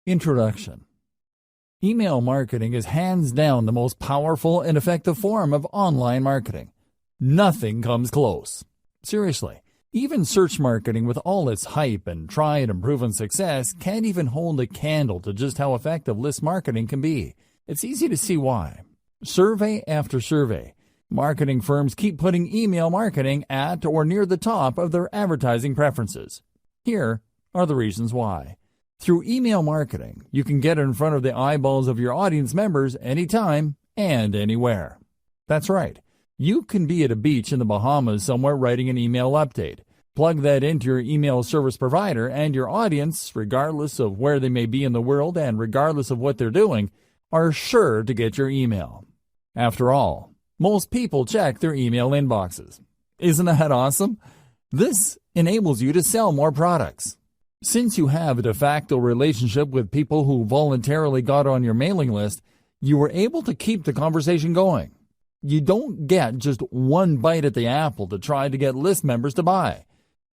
Introduction. Email marketing is hands down the most powerful and effective form of online marketing. Nothing comes close. Seriously, even search marketing with all its hype and tried and proven success can't even hold a candle to just how effective list marketing can be. It's easy to see why. Survey after survey, marketing firms keep putting email marketing at or near the top of their advertising preferences. Here are the reasons why. Through email marketing, you can get in front of the eyeballs of your audience members anytime and anywhere. That's right. You can be at a beach in the Bahamas somewhere writing an email update. Plug that into your email service provider, and your audience, regardless of where they may be in the world and regardless of what they're doing, are sure to get your email. After all, most people check their email inboxes. Isn't that awesome? This enables you to sell more products. Since you have a de facto relationship with people who voluntarily got on your mailing list, you were able to keep the conversation going. You don't get just one bite at the apple to try to get list members to buy.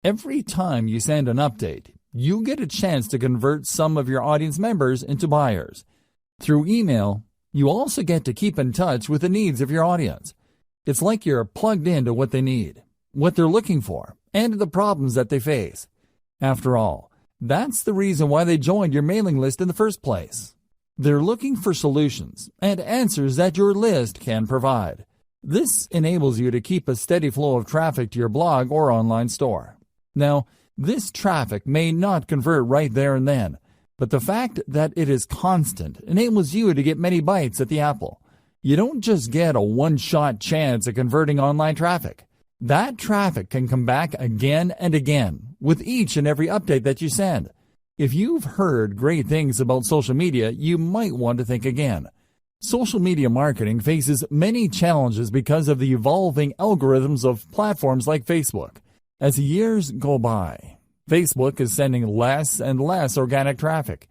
Every time you send an update, you get a chance to convert some of your audience members into buyers. Through email, you also get to keep in touch with the needs of your audience. It's like you're plugged into what they need, what they're looking for, and the problems that they face. After all, that's the reason why they joined your mailing list in the first place. They're looking for solutions and answers that your list can provide. This enables you to keep a steady flow of traffic to your blog or online store. Now, this traffic may not convert right there and then, but the fact that it is constant enables you to get many bites at the apple. You don't just get a one-shot chance at converting online traffic. That traffic can come back again and again with each and every update that you send. If you've heard great things about social media, you might want to think again. Social media marketing faces many challenges because of the evolving algorithms of platforms like Facebook. As years go by, Facebook is sending less and less organic traffic.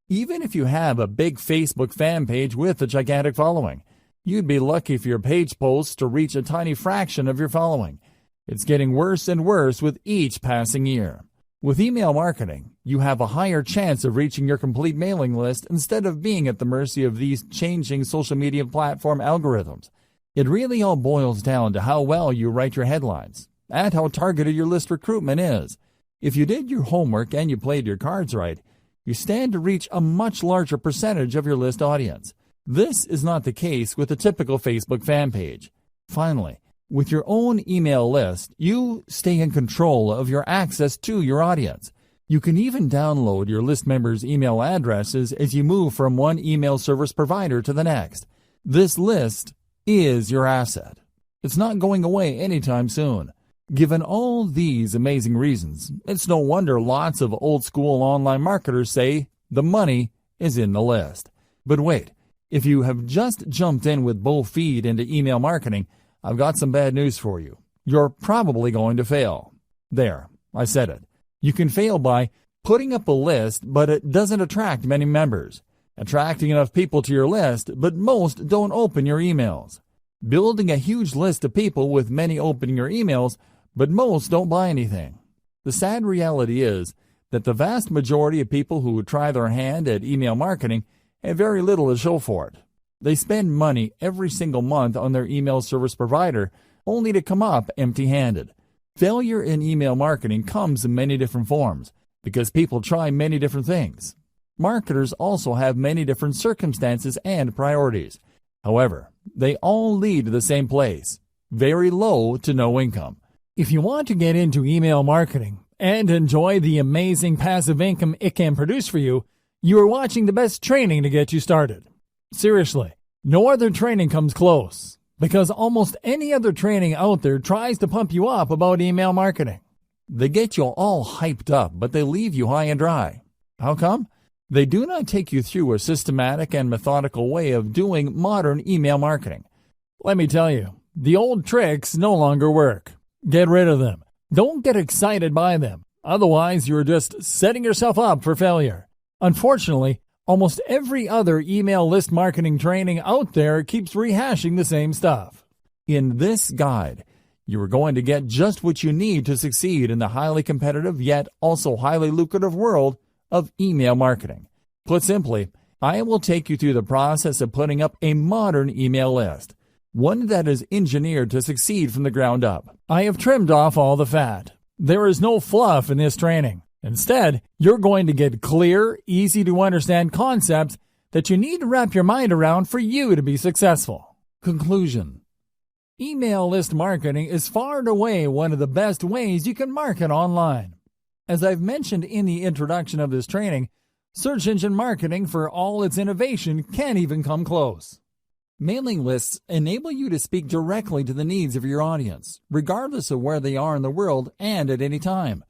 Even if you have a big Facebook fan page with a gigantic following, you'd be lucky for your page posts to reach a tiny fraction of your following. It's getting worse and worse with each passing year. With email marketing, you have a higher chance of reaching your complete mailing list instead of being at the mercy of these changing social media platform algorithms. It really all boils down to how well you write your headlines and how targeted your list recruitment is. If you did your homework and you played your cards right, you stand to reach a much larger percentage of your list audience. This is not the case with a typical Facebook fan page. Finally, with your own email list, you stay in control of your access to your audience. You can even download your list members' email addresses as you move from one email service provider to the next. This list is your asset. It's not going away anytime soon. Given all these amazing reasons, it's no wonder lots of old-school online marketers say the money is in the list. But wait, if you have just jumped in with both feet into email marketing, I've got some bad news for you. You're probably going to fail. There, I said it. You can fail by putting up a list, but it doesn't attract many members. Attracting enough people to your list, but most don't open your emails. Building a huge list of people with many opening your emails, but most don't buy anything. The sad reality is that the vast majority of people who try their hand at email marketing have very little to show for it. They spend money every single month on their email service provider only to come up empty-handed. Failure in email marketing comes in many different forms because people try many different things. Marketers also have many different circumstances and priorities. However, they all lead to the same place: very low to no income. If you want to get into email marketing and enjoy the amazing passive income it can produce for you, you are watching the best training to get you started. Seriously, no other training comes close, because almost any other training out there tries to pump you up about email marketing. They get you all hyped up, but they leave you high and dry. How come? They do not take you through a systematic and methodical way of doing modern email marketing. Let me tell you, the old tricks no longer work. Get rid of them. Don't get excited by them. Otherwise, you're just setting yourself up for failure. Unfortunately, almost every other email list marketing training out there keeps rehashing the same stuff. In this guide, you are going to get just what you need to succeed in the highly competitive yet also highly lucrative world of email marketing. Put simply, I will take you through the process of putting up a modern email list, one that is engineered to succeed from the ground up. I have trimmed off all the fat. There is no fluff in this training. Instead, you're going to get clear, easy to understand concepts that you need to wrap your mind around for you to be successful. Conclusion. Email list marketing is far and away one of the best ways you can market online. As I've mentioned in the introduction of this training, search engine marketing, for all its innovation, can't even come close. Mailing lists enable you to speak directly to the needs of your audience, regardless of where they are in the world and at any time.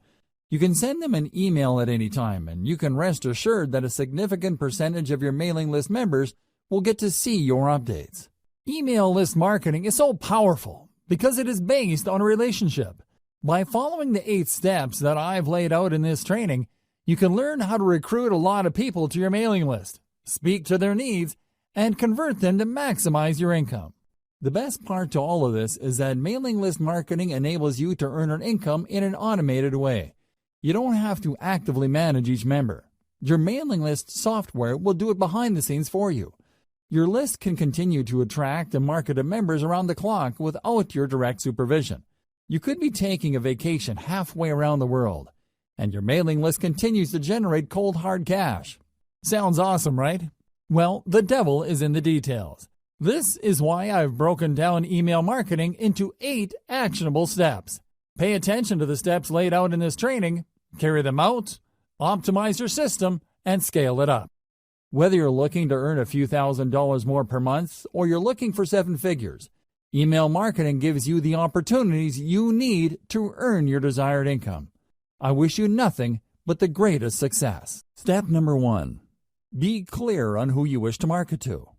You can send them an email at any time, and you can rest assured that a significant percentage of your mailing list members will get to see your updates. Email list marketing is so powerful because it is based on a relationship. By following the 8 steps that I've laid out in this training, you can learn how to recruit a lot of people to your mailing list, speak to their needs, and convert them to maximize your income. The best part to all of this is that mailing list marketing enables you to earn an income in an automated way. You don't have to actively manage each member. Your mailing list software will do it behind the scenes for you. Your list can continue to attract and market to members around the clock without your direct supervision. You could be taking a vacation halfway around the world, and your mailing list continues to generate cold hard cash. Sounds awesome, right? Well, the devil is in the details. This is why I've broken down email marketing into 8 actionable steps. Pay attention to the steps laid out in this training, carry them out, optimize your system, and scale it up. Whether you're looking to earn a few $1,000s more per month or you're looking for 7 figures, email marketing gives you the opportunities you need to earn your desired income. I wish you nothing but the greatest success. Step number 1. Be clear on who you wish to market to.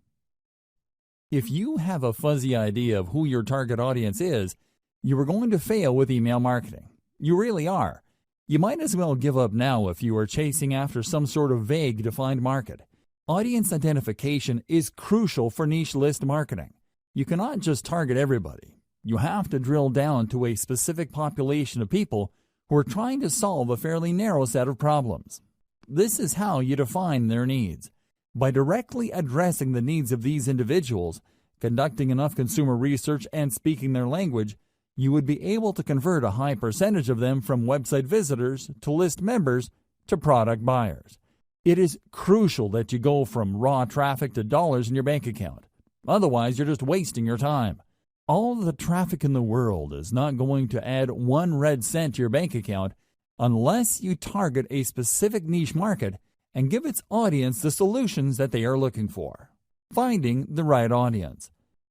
If you have a fuzzy idea of who your target audience is, you are going to fail with email marketing. You really are. You might as well give up now if you are chasing after some sort of vague defined market. Audience identification is crucial for niche list marketing. You cannot just target everybody. You have to drill down to a specific population of people who are trying to solve a fairly narrow set of problems. This is how you define their needs. By directly addressing the needs of these individuals, conducting enough consumer research, and speaking their language, you would be able to convert a high percentage of them from website visitors to list members to product buyers. It is crucial that you go from raw traffic to dollars in your bank account. Otherwise, you're just wasting your time. All the traffic in the world is not going to add 1 red cent to your bank account unless you target a specific niche market and give its audience the solutions that they are looking for. Finding the right audience.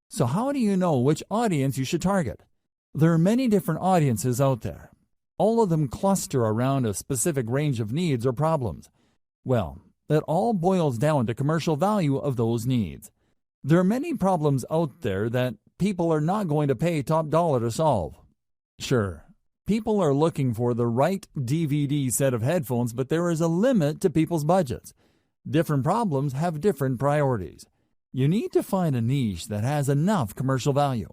So how do you know which audience you should target? There are many different audiences out there. All of them cluster around a specific range of needs or problems. Well, it all boils down to commercial value of those needs. There are many problems out there that people are not going to pay top dollar to solve. Sure, people are looking for the right DVD set of headphones, but there is a limit to people's budgets. Different problems have different priorities. You need to find a niche that has enough commercial value.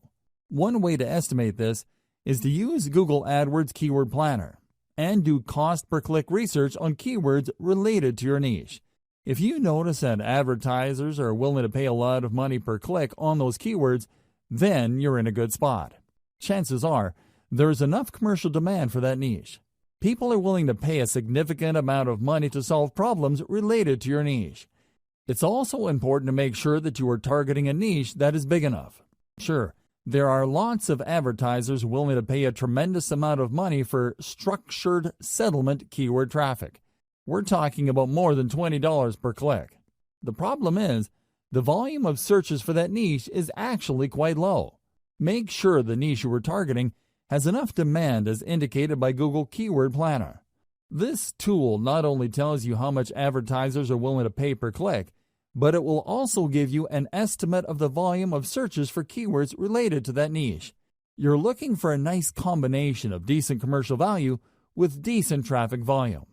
One way to estimate this is to use Google AdWords Keyword Planner and do cost per click research on keywords related to your niche. If you notice that advertisers are willing to pay a lot of money per click on those keywords, then you're in a good spot. Chances are there is enough commercial demand for that niche. People are willing to pay a significant amount of money to solve problems related to your niche. It's also important to make sure that you are targeting a niche that is big enough. Sure, there are lots of advertisers willing to pay a tremendous amount of money for structured settlement keyword traffic. We're talking about more than $20 per click. The problem is, the volume of searches for that niche is actually quite low. Make sure the niche you are targeting has enough demand as indicated by Google Keyword Planner. This tool not only tells you how much advertisers are willing to pay per click, but it will also give you an estimate of the volume of searches for keywords related to that niche. You're looking for a nice combination of decent commercial value with decent traffic volume.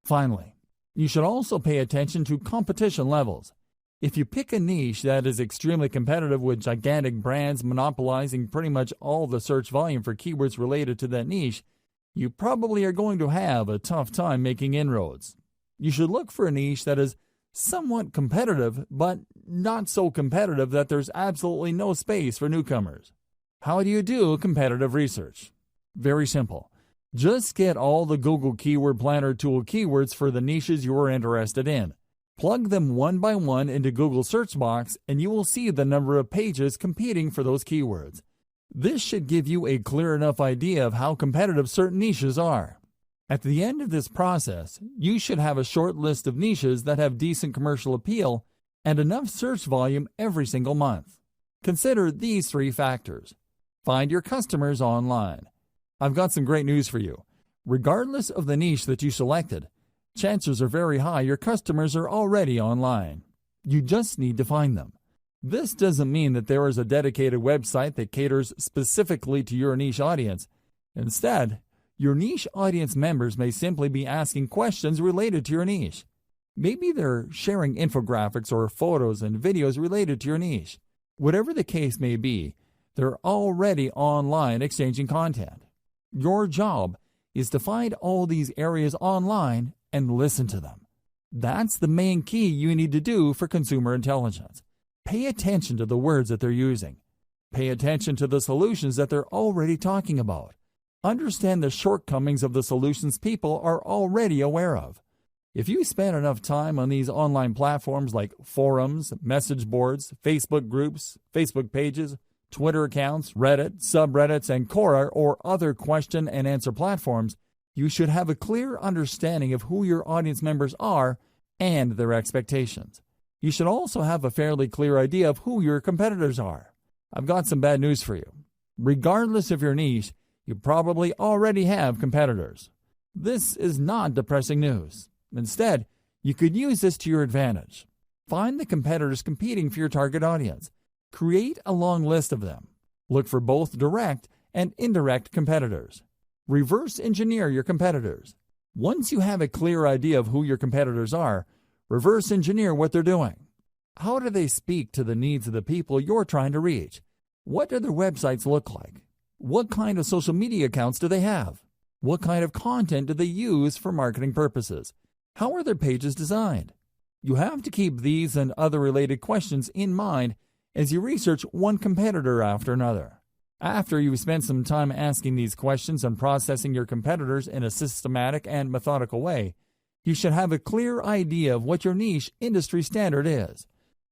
Finally, you should also pay attention to competition levels. If you pick a niche that is extremely competitive with gigantic brands monopolizing pretty much all the search volume for keywords related to that niche, you probably are going to have a tough time making inroads. You should look for a niche that is Somewhat competitive, but not so competitive that there's absolutely no space for newcomers. How do you do competitive research? Very simple. Just get all the Google Keyword Planner tool keywords for the niches you are interested in. Plug them one by one into Google search box and you will see the number of pages competing for those keywords. This should give you a clear enough idea of how competitive certain niches are. At the end of this process, you should have a short list of niches that have decent commercial appeal and enough search volume every single month. Consider these 3 factors. Find your customers online. I've got some great news for you. Regardless of the niche that you selected, chances are very high your customers are already online. You just need to find them. This doesn't mean that there is a dedicated website that caters specifically to your niche audience. Instead, your niche audience members may simply be asking questions related to your niche. Maybe they're sharing infographics or photos and videos related to your niche. Whatever the case may be, they're already online exchanging content. Your job is to find all these areas online and listen to them. That's the main key you need to do for consumer intelligence. Pay attention to the words that they're using. Pay attention to the solutions that they're already talking about. Understand the shortcomings of the solutions people are already aware of. If you spend enough time on these online platforms like forums, message boards, Facebook groups, Facebook pages, Twitter accounts, Reddit, subreddits, and Quora or other question and answer platforms, you should have a clear understanding of who your audience members are and their expectations. You should also have a fairly clear idea of who your competitors are. I've got some bad news for you. Regardless of your niche, you probably already have competitors. This is not depressing news. Instead, you could use this to your advantage. Find the competitors competing for your target audience. Create a long list of them. Look for both direct and indirect competitors. Reverse engineer your competitors. Once you have a clear idea of who your competitors are, reverse engineer what they're doing. How do they speak to the needs of the people you're trying to reach? What do their websites look like? What kind of social media accounts do they have? What kind of content do they use for marketing purposes? How are their pages designed? You have to keep these and other related questions in mind as you research one competitor after another. After you've spent some time asking these questions and processing your competitors in a systematic and methodical way, you should have a clear idea of what your niche industry standard is.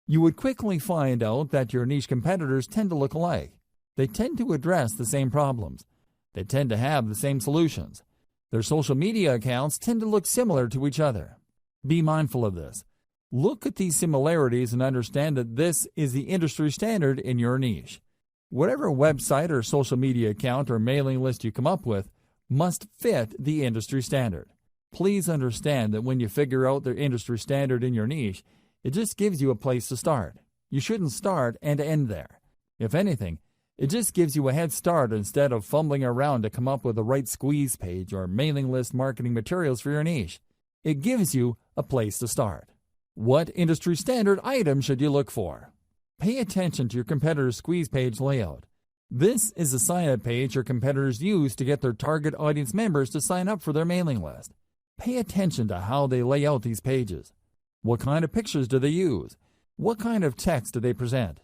You would quickly find out that your niche competitors tend to look alike. They tend to address the same problems. They tend to have the same solutions. Their social media accounts tend to look similar to each other. Be mindful of this. Look at these similarities and understand that this is the industry standard in your niche. Whatever website or social media account or mailing list you come up with must fit the industry standard. Please understand that when you figure out the industry standard in your niche, it just gives you a place to start. You shouldn't start and end there. If anything, it just gives you a head start instead of fumbling around to come up with the right squeeze page or mailing list marketing materials for your niche. It gives you a place to start. What industry standard item should you look for? Pay attention to your competitor's squeeze page layout. This is a sign-up page your competitors use to get their target audience members to sign up for their mailing list. Pay attention to how they lay out these pages. What kind of pictures do they use? What kind of text do they present?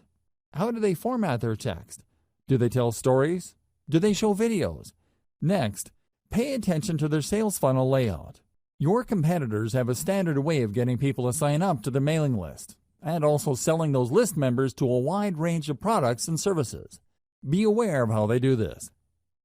How do they format their text? Do they tell stories? Do they show videos? Next, pay attention to their sales funnel layout. Your competitors have a standard way of getting people to sign up to their mailing list, and also selling those list members to a wide range of products and services. Be aware of how they do this.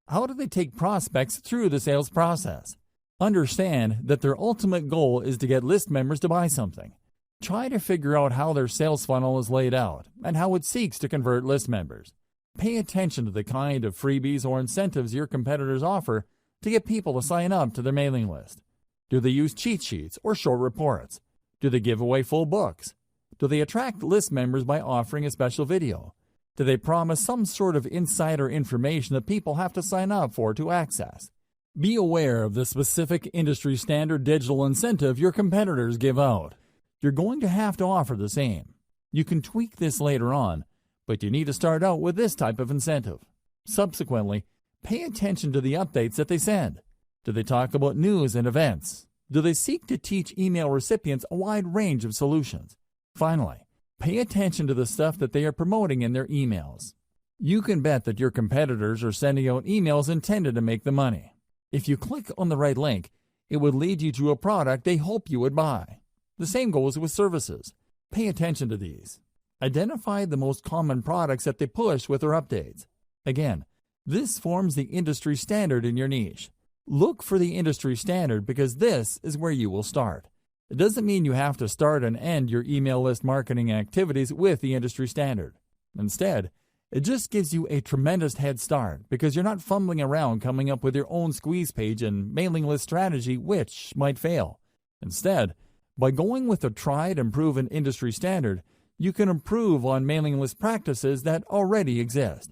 How do they take prospects through the sales process? Understand that their ultimate goal is to get list members to buy something. Try to figure out how their sales funnel is laid out and how it seeks to convert list members. Pay attention to the kind of freebies or incentives your competitors offer to get people to sign up to their mailing list. Do they use cheat sheets or short reports? Do they give away full books? Do they attract list members by offering a special video? Do they promise some sort of insider information that people have to sign up for to access? Be aware of the specific industry standard digital incentive your competitors give out. You're going to have to offer the same. You can tweak this later on, but you need to start out with this type of incentive. Subsequently, pay attention to the updates that they send. Do they talk about news and events? Do they seek to teach email recipients a wide range of solutions? Finally, pay attention to the stuff that they are promoting in their emails. You can bet that your competitors are sending out emails intended to make them money. If you click on the right link, it would lead you to a product they hope you would buy. The same goes with services. Pay attention to these. Identify the most common products that they push with their updates. Again, this forms the industry standard in your niche. Look for the industry standard because this is where you will start. It doesn't mean you have to start and end your email list marketing activities with the industry standard. Instead, it just gives you a tremendous head start because you're not fumbling around coming up with your own squeeze page and mailing list strategy which might fail. Instead, by going with a tried and proven industry standard, you can improve on mailing list practices that already exist.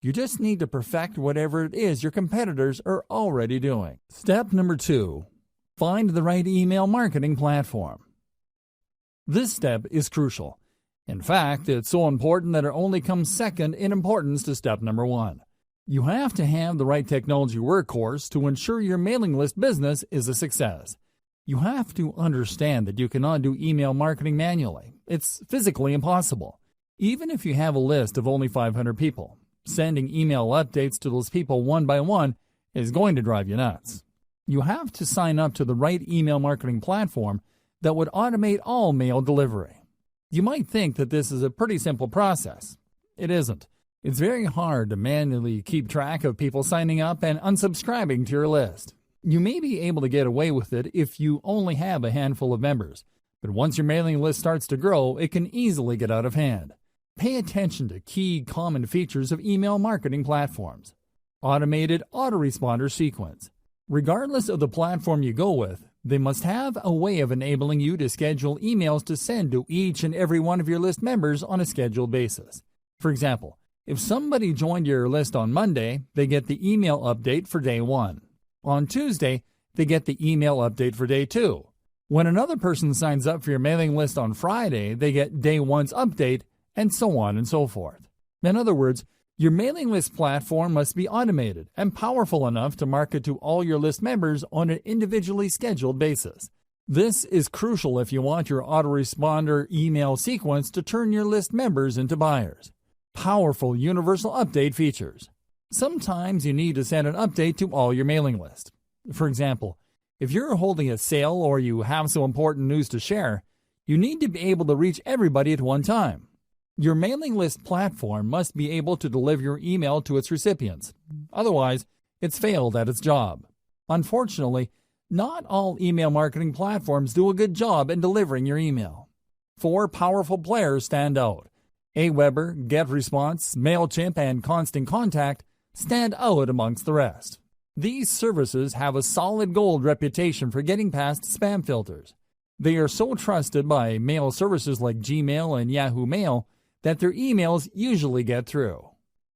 You just need to perfect whatever it is your competitors are already doing. Step number 2. Find the right email marketing platform. This step is crucial. In fact, it's so important that it only comes second in importance to step number 1. You have to have the right technology workhorse to ensure your mailing list business is a success. You have to understand that you cannot do email marketing manually. It's physically impossible. Even if you have a list of only 500 people, sending email updates to those people one by one is going to drive you nuts. You have to sign up to the right email marketing platform that would automate all mail delivery. You might think that this is a pretty simple process. It isn't. It's very hard to manually keep track of people signing up and unsubscribing to your list. You may be able to get away with it if you only have a handful of members, but once your mailing list starts to grow, it can easily get out of hand. Pay attention to key common features of email marketing platforms. Automated autoresponder sequence. Regardless of the platform you go with, they must have a way of enabling you to schedule emails to send to each and every one of your list members on a scheduled basis. For example, if somebody joined your list on Monday, they get the email update for day 1. On Tuesday, they get the email update for day 2. When another person signs up for your mailing list on Friday, they get day 1's update, and so on and so forth. In other words, your mailing list platform must be automated and powerful enough to market to all your list members on an individually scheduled basis. This is crucial if you want your autoresponder email sequence to turn your list members into buyers. Powerful universal update features. Sometimes you need to send an update to all your mailing list. For example, if you're holding a sale or you have some important news to share, you need to be able to reach everybody at one time. Your mailing list platform must be able to deliver your email to its recipients. Otherwise, it's failed at its job. Unfortunately, not all email marketing platforms do a good job in delivering your email. 4 powerful players stand out. Aweber, GetResponse, MailChimp, and Constant Contact stand out amongst the rest. These services have a solid gold reputation for getting past spam filters. They are so trusted by mail services like Gmail and Yahoo Mail that their emails usually get through.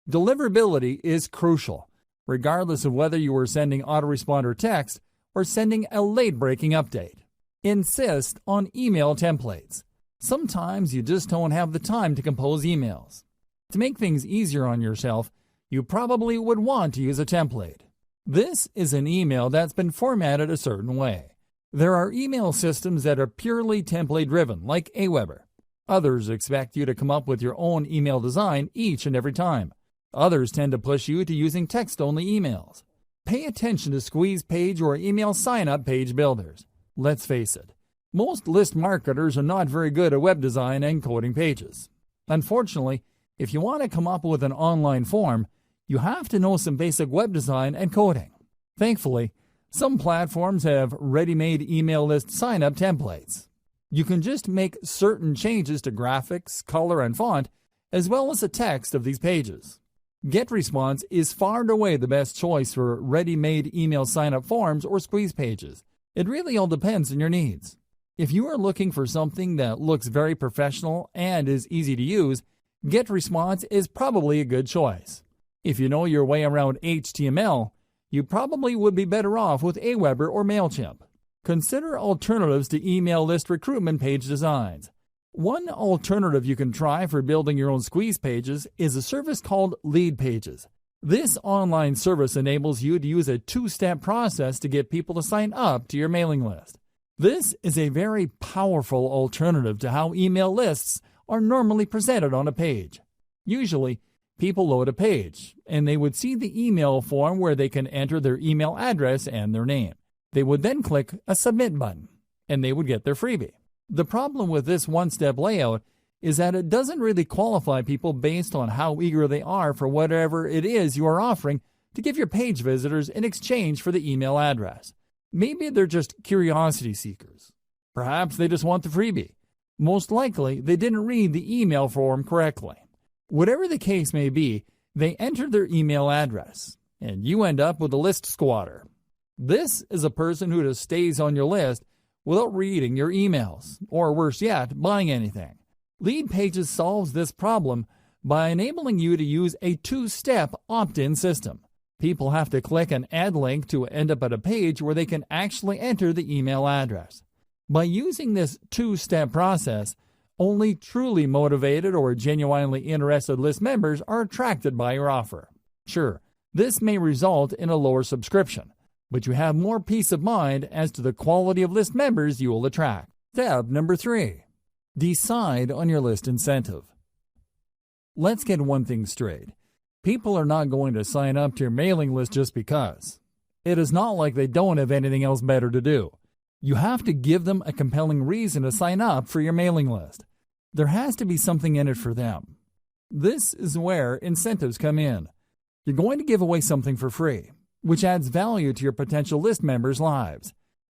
Deliverability is crucial, regardless of whether you are sending autoresponder text or sending a late-breaking update. Insist on email templates. Sometimes you just don't have the time to compose emails. To make things easier on yourself, you probably would want to use a template. This is an email that's been formatted a certain way. There are email systems that are purely template-driven, like Aweber. Others expect you to come up with your own email design each and every time. Others tend to push you to using text-only emails. Pay attention to squeeze page or email sign-up page builders. Let's face it, most list marketers are not very good at web design and coding pages. Unfortunately, if you want to come up with an online form, you have to know some basic web design and coding. Thankfully, some platforms have ready-made email list sign-up templates. You can just make certain changes to graphics, color, and font, as well as the text of these pages. GetResponse is far and away the best choice for ready-made email sign-up forms or squeeze pages. It really all depends on your needs. If you are looking for something that looks very professional and is easy to use, GetResponse is probably a good choice. If you know your way around HTML, you probably would be better off with Aweber or MailChimp. Consider alternatives to email list recruitment page designs. One alternative you can try for building your own squeeze pages is a service called Lead Pages. This online service enables you to use a two-step process to get people to sign up to your mailing list. This is a very powerful alternative to how email lists are normally presented on a page. Usually, people load a page, and they would see the email form where they can enter their email address and their name. They would then click a submit button, and they would get their freebie. The problem with this one-step layout is that it doesn't really qualify people based on how eager they are for whatever it is you are offering to give your page visitors in exchange for the email address. Maybe they're just curiosity seekers. Perhaps they just want the freebie. Most likely, they didn't read the email form correctly. Whatever the case may be, they entered their email address, and you end up with a list squatter. This is a person who just stays on your list without reading your emails, or worse yet, buying anything. Lead Pages solves this problem by enabling you to use a two-step opt-in system. People have to click an add link to end up at a page where they can actually enter the email address. By using this two-step process, only truly motivated or genuinely interested list members are attracted by your offer. Sure, this may result in a lower subscription, but you have more peace of mind as to the quality of list members you will attract. Step number 3. Decide on your list incentive. Let's get one thing straight. People are not going to sign up to your mailing list just because. It is not like they don't have anything else better to do. You have to give them a compelling reason to sign up for your mailing list. There has to be something in it for them. This is where incentives come in. You're going to give away something for free, which adds value to your potential list members' lives.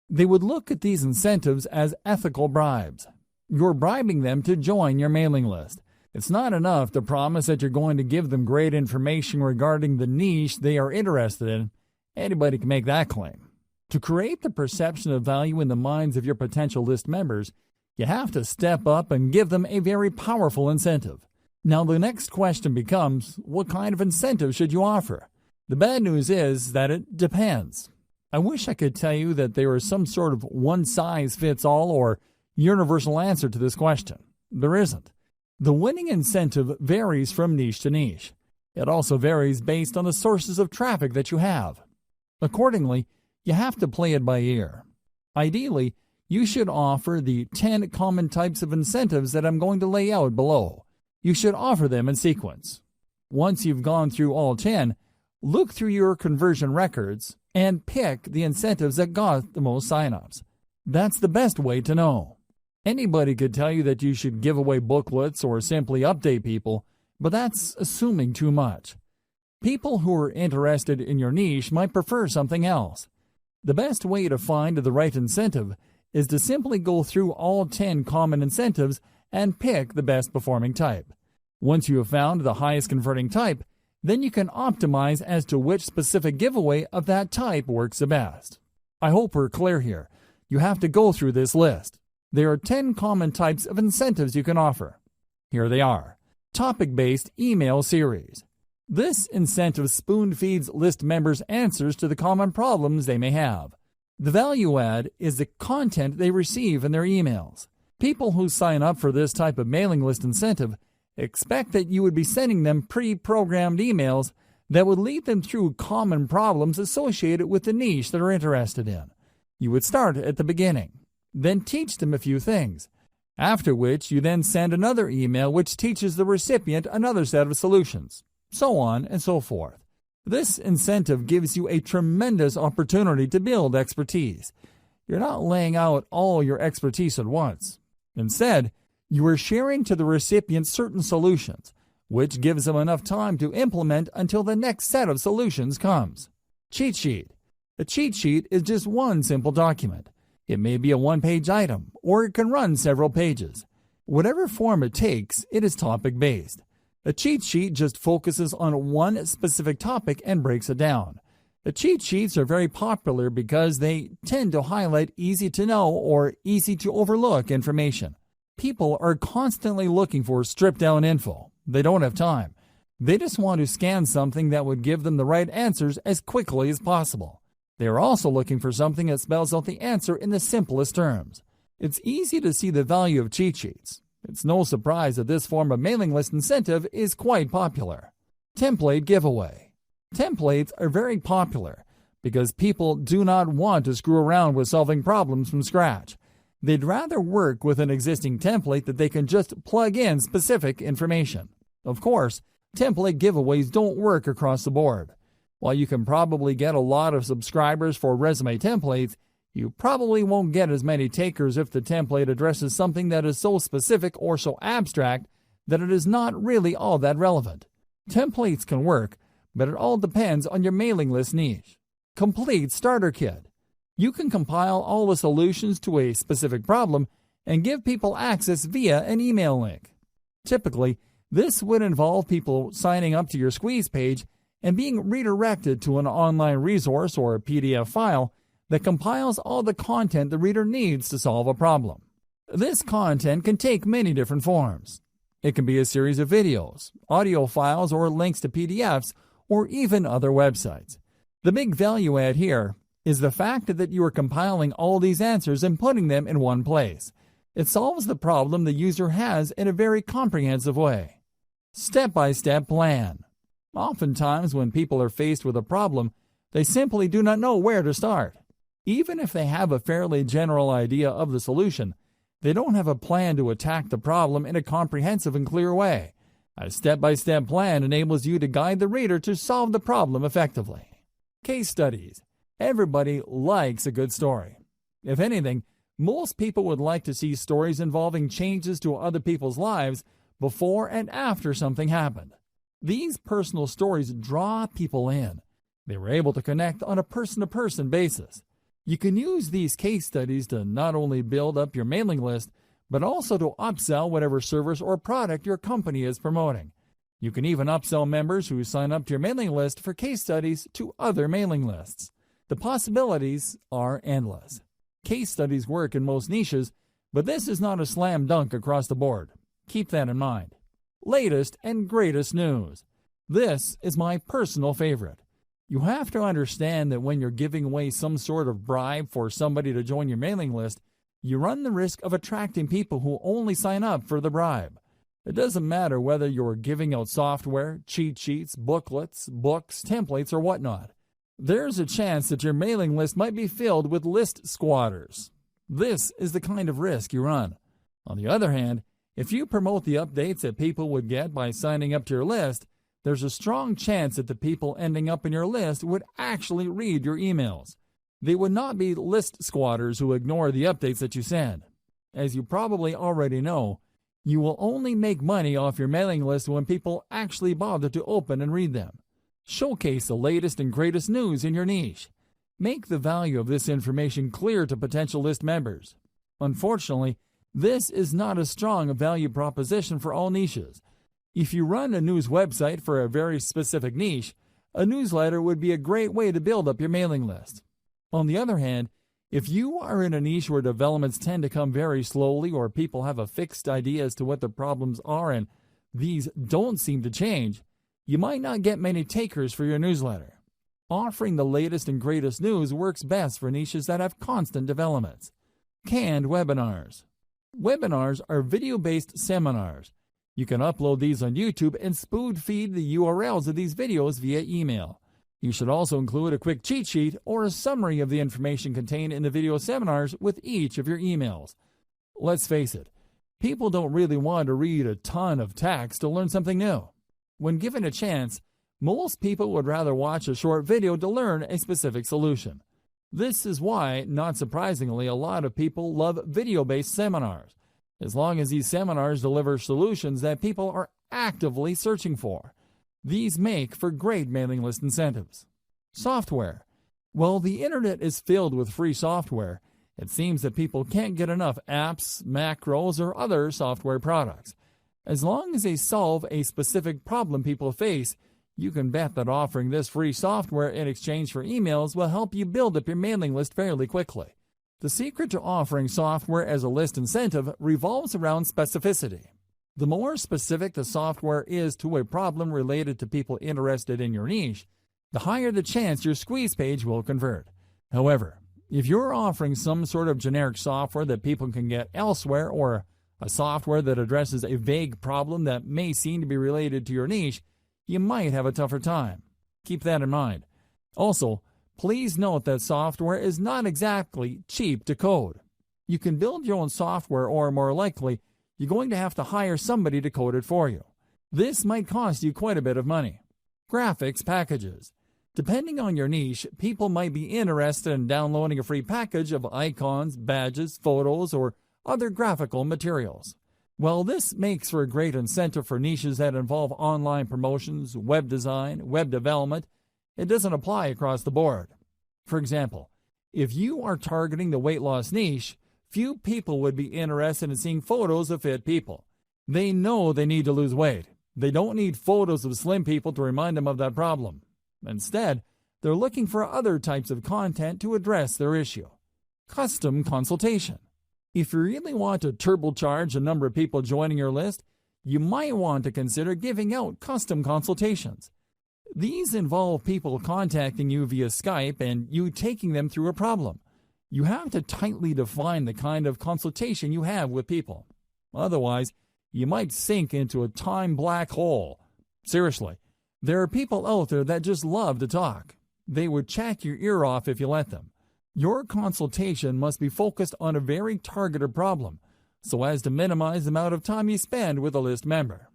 They would look at these incentives as ethical bribes. You're bribing them to join your mailing list. It's not enough to promise that you're going to give them great information regarding the niche they are interested in. Anybody can make that claim. To create the perception of value in the minds of your potential list members, you have to step up and give them a very powerful incentive. Now, the next question becomes, what kind of incentive should you offer? The bad news is that it depends. I wish I could tell you that there is some sort of one-size-fits-all or universal answer to this question. There isn't. The winning incentive varies from niche to niche. It also varies based on the sources of traffic that you have. Accordingly, you have to play it by ear. Ideally, you should offer the 10 common types of incentives that I'm going to lay out below. You should offer them in sequence. Once you've gone through all 10, look through your conversion records and pick the incentives that got the most signups. That's the best way to know. Anybody could tell you that you should give away booklets or simply update people, but that's assuming too much. People who are interested in your niche might prefer something else. The best way to find the right incentive is to simply go through all 10 common incentives and pick the best performing type. Once you have found the highest converting type, then you can optimize as to which specific giveaway of that type works the best. I hope we're clear here. You have to go through this list. There are 10 common types of incentives you can offer. Here they are. Topic-based email series. This incentive spoon-feeds list members answers to the common problems they may have. The value add is the content they receive in their emails. People who sign up for this type of mailing list incentive expect that you would be sending them pre-programmed emails that would lead them through common problems associated with the niche they're interested in. You would start at the beginning, then teach them a few things, after which you then send another email which teaches the recipient another set of solutions, so on and so forth. This incentive gives you a tremendous opportunity to build expertise. You're not laying out all your expertise at once. Instead, you are sharing to the recipient certain solutions, which gives them enough time to implement until the next set of solutions comes. Cheat sheet. A cheat sheet is just one simple document. It may be a one-page item, or it can run several pages. Whatever form it takes, it is topic-based. A cheat sheet just focuses on one specific topic and breaks it down. The cheat sheets are very popular because they tend to highlight easy-to-know or easy-to-overlook information. People are constantly looking for stripped-down info. They don't have time. They just want to scan something that would give them the right answers as quickly as possible. They are also looking for something that spells out the answer in the simplest terms. It's easy to see the value of cheat sheets. It's no surprise that this form of mailing list incentive is quite popular. Template giveaway. Templates are very popular because people do not want to screw around with solving problems from scratch. They'd rather work with an existing template that they can just plug in specific information. Of course, template giveaways don't work across the board. While you can probably get a lot of subscribers for resume templates, you probably won't get as many takers if the template addresses something that is so specific or so abstract that it is not really all that relevant. Templates can work, but it all depends on your mailing list niche. Complete Starter Kit. You can compile all the solutions to a specific problem and give people access via an email link. Typically, this would involve people signing up to your squeeze page and being redirected to an online resource or a PDF file that compiles all the content the reader needs to solve a problem. This content can take many different forms. It can be a series of videos, audio files, or links to PDFs, or even other websites. The big value add here is the fact that you are compiling all these answers and putting them in one place. It solves the problem the user has in a very comprehensive way. Step-by-step plan. Oftentimes, when people are faced with a problem, they simply do not know where to start. Even if they have a fairly general idea of the solution, they don't have a plan to attack the problem in a comprehensive and clear way. A step-by-step plan enables you to guide the reader to solve the problem effectively. Case studies. Everybody likes a good story. If anything, most people would like to see stories involving changes to other people's lives before and after something happened. These personal stories draw people in. They were able to connect on a person-to-person basis. You can use these case studies to not only build up your mailing list, but also to upsell whatever service or product your company is promoting. You can even upsell members who sign up to your mailing list for case studies to other mailing lists. The possibilities are endless. Case studies work in most niches, but this is not a slam dunk across the board. Keep that in mind. Latest and greatest news. This is my personal favorite. You have to understand that when you're giving away some sort of bribe for somebody to join your mailing list, you run the risk of attracting people who only sign up for the bribe. It doesn't matter whether you're giving out software, cheat sheets, booklets, books, templates, or whatnot. There's a chance that your mailing list might be filled with list squatters. This is the kind of risk you run. On the other hand, if you promote the updates that people would get by signing up to your list, there's a strong chance that the people ending up in your list would actually read your emails. They would not be list squatters who ignore the updates that you send. As you probably already know, you will only make money off your mailing list when people actually bother to open and read them. Showcase the latest and greatest news in your niche. Make the value of this information clear to potential list members. Unfortunately, this is not a strong value proposition for all niches. If you run a news website for a very specific niche, a newsletter would be a great way to build up your mailing list. On the other hand, if you are in a niche where developments tend to come very slowly or people have a fixed idea as to what the problems are and these don't seem to change, you might not get many takers for your newsletter. Offering the latest and greatest news works best for niches that have constant developments. Canned webinars. Webinars are video-based seminars. You can upload these on YouTube and spoon feed the URLs of these videos via email. You should also include a quick cheat sheet or a summary of the information contained in the video seminars with each of your emails. Let's face it, people don't really want to read a ton of text to learn something new. When given a chance, most people would rather watch a short video to learn a specific solution. This is why, not surprisingly, a lot of people love video-based seminars, as long as these seminars deliver solutions that people are actively searching for. These make for great mailing list incentives. Software. While the internet is filled with free software, it seems that people can't get enough apps, macros, or other software products. As long as they solve a specific problem people face, you can bet that offering this free software in exchange for emails will help you build up your mailing list fairly quickly. The secret to offering software as a list incentive revolves around specificity. The more specific the software is to a problem related to people interested in your niche, the higher the chance your squeeze page will convert. However, if you're offering some sort of generic software that people can get elsewhere or a software that addresses a vague problem that may seem to be related to your niche, you might have a tougher time. Keep that in mind. Also, please note that software is not exactly cheap to code. You can build your own software, or more likely, you're going to have to hire somebody to code it for you. This might cost you quite a bit of money. Graphics packages. Depending on your niche, people might be interested in downloading a free package of icons, badges, photos, or other graphical materials. While this makes for a great incentive for niches that involve online promotions, web design, web development, it doesn't apply across the board. For example, if you are targeting the weight loss niche, few people would be interested in seeing photos of fit people. They know they need to lose weight. They don't need photos of slim people to remind them of that problem. Instead, they're looking for other types of content to address their issue. Custom consultation. If you really want to turbocharge the number of people joining your list, you might want to consider giving out custom consultations. These involve people contacting you via Skype and you taking them through a problem. You have to tightly define the kind of consultation you have with people. Otherwise, you might sink into a time black hole. Seriously, there are people out there that just love to talk. They would chat your ear off if you let them. Your consultation must be focused on a very targeted problem, so as to minimize the amount of time you spend with a list member.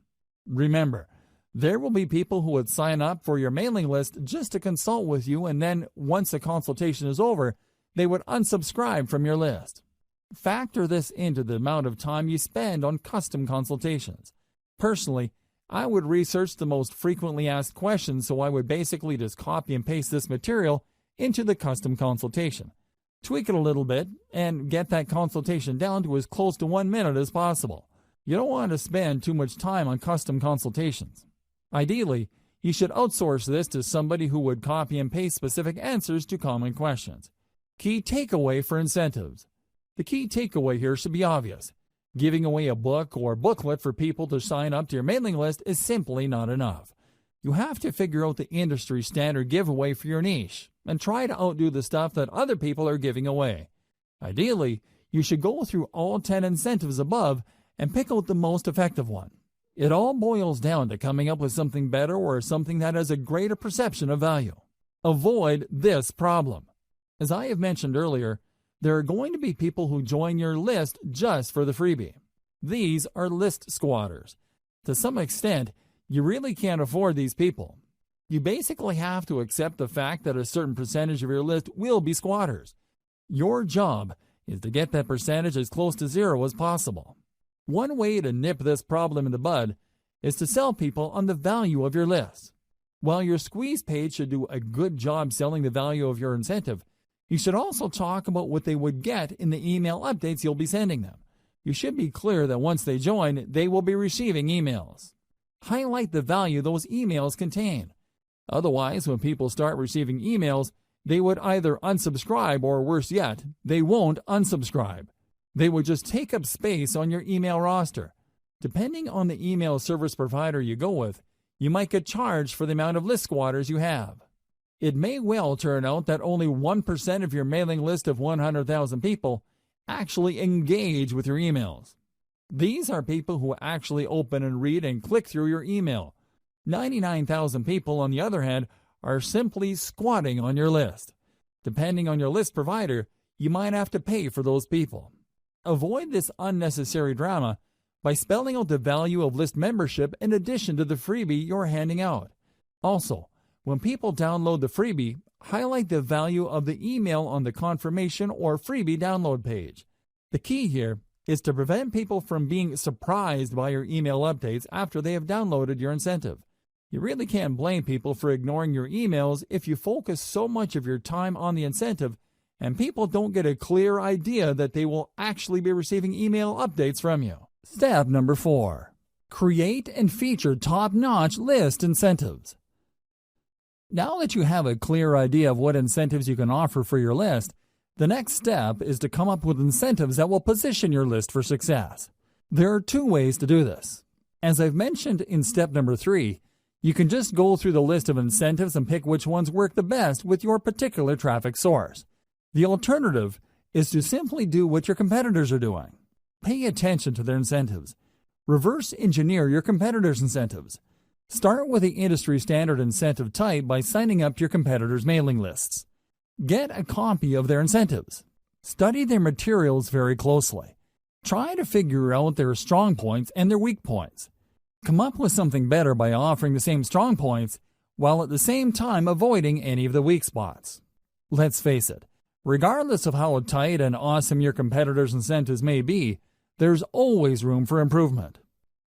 Remember, there will be people who would sign up for your mailing list just to consult with you, and then once the consultation is over, they would unsubscribe from your list. Factor this into the amount of time you spend on custom consultations. Personally, I would research the most frequently asked questions, so I would basically just copy and paste this material into the custom consultation. Tweak it a little bit and get that consultation down to as close to 1 minute as possible. You don't want to spend too much time on custom consultations. Ideally, you should outsource this to somebody who would copy and paste specific answers to common questions. Key takeaway for incentives. The key takeaway here should be obvious. Giving away a book or booklet for people to sign up to your mailing list is simply not enough. You have to figure out the industry standard giveaway for your niche and try to outdo the stuff that other people are giving away. Ideally, you should go through all 10 incentives above and pick out the most effective one. It all boils down to coming up with something better or something that has a greater perception of value. Avoid this problem. As I have mentioned earlier, there are going to be people who join your list just for the freebie. These are list squatters. To some extent, you really can't afford these people. You basically have to accept the fact that a certain percentage of your list will be squatters. Your job is to get that percentage as close to zero as possible. One way to nip this problem in the bud is to sell people on the value of your list. While your squeeze page should do a good job selling the value of your incentive, you should also talk about what they would get in the email updates you'll be sending them. You should be clear that once they join, they will be receiving emails. Highlight the value those emails contain. Otherwise, when people start receiving emails, they would either unsubscribe or, worse yet, they won't unsubscribe. They would just take up space on your email roster. Depending on the email service provider you go with, you might get charged for the amount of list squatters you have. It may well turn out that only 1% of your mailing list of 100,000 people actually engage with your emails. These are people who actually open and read and click through your email. 99,000 people, on the other hand, are simply squatting on your list. Depending on your list provider, you might have to pay for those people. Avoid this unnecessary drama by spelling out the value of list membership in addition to the freebie you're handing out. Also, when people download the freebie, highlight the value of the email on the confirmation or freebie download page. The key here is to prevent people from being surprised by your email updates after they have downloaded your incentive. You really can't blame people for ignoring your emails if you focus so much of your time on the incentive and people don't get a clear idea that they will actually be receiving email updates from you. Step number 4. Create and feature top-notch list incentives. Now that you have a clear idea of what incentives you can offer for your list, the next step is to come up with incentives that will position your list for success. There are 2 ways to do this. As I've mentioned in step number 3, you can just go through the list of incentives and pick which ones work the best with your particular traffic source. The alternative is to simply do what your competitors are doing. Pay attention to their incentives. Reverse engineer your competitors' incentives. Start with the industry standard incentive type by signing up to your competitors' mailing lists. Get a copy of their incentives. Study their materials very closely. Try to figure out their strong points and their weak points. Come up with something better by offering the same strong points while at the same time avoiding any of the weak spots. Let's face it, regardless of how tight and awesome your competitors' incentives may be, there's always room for improvement.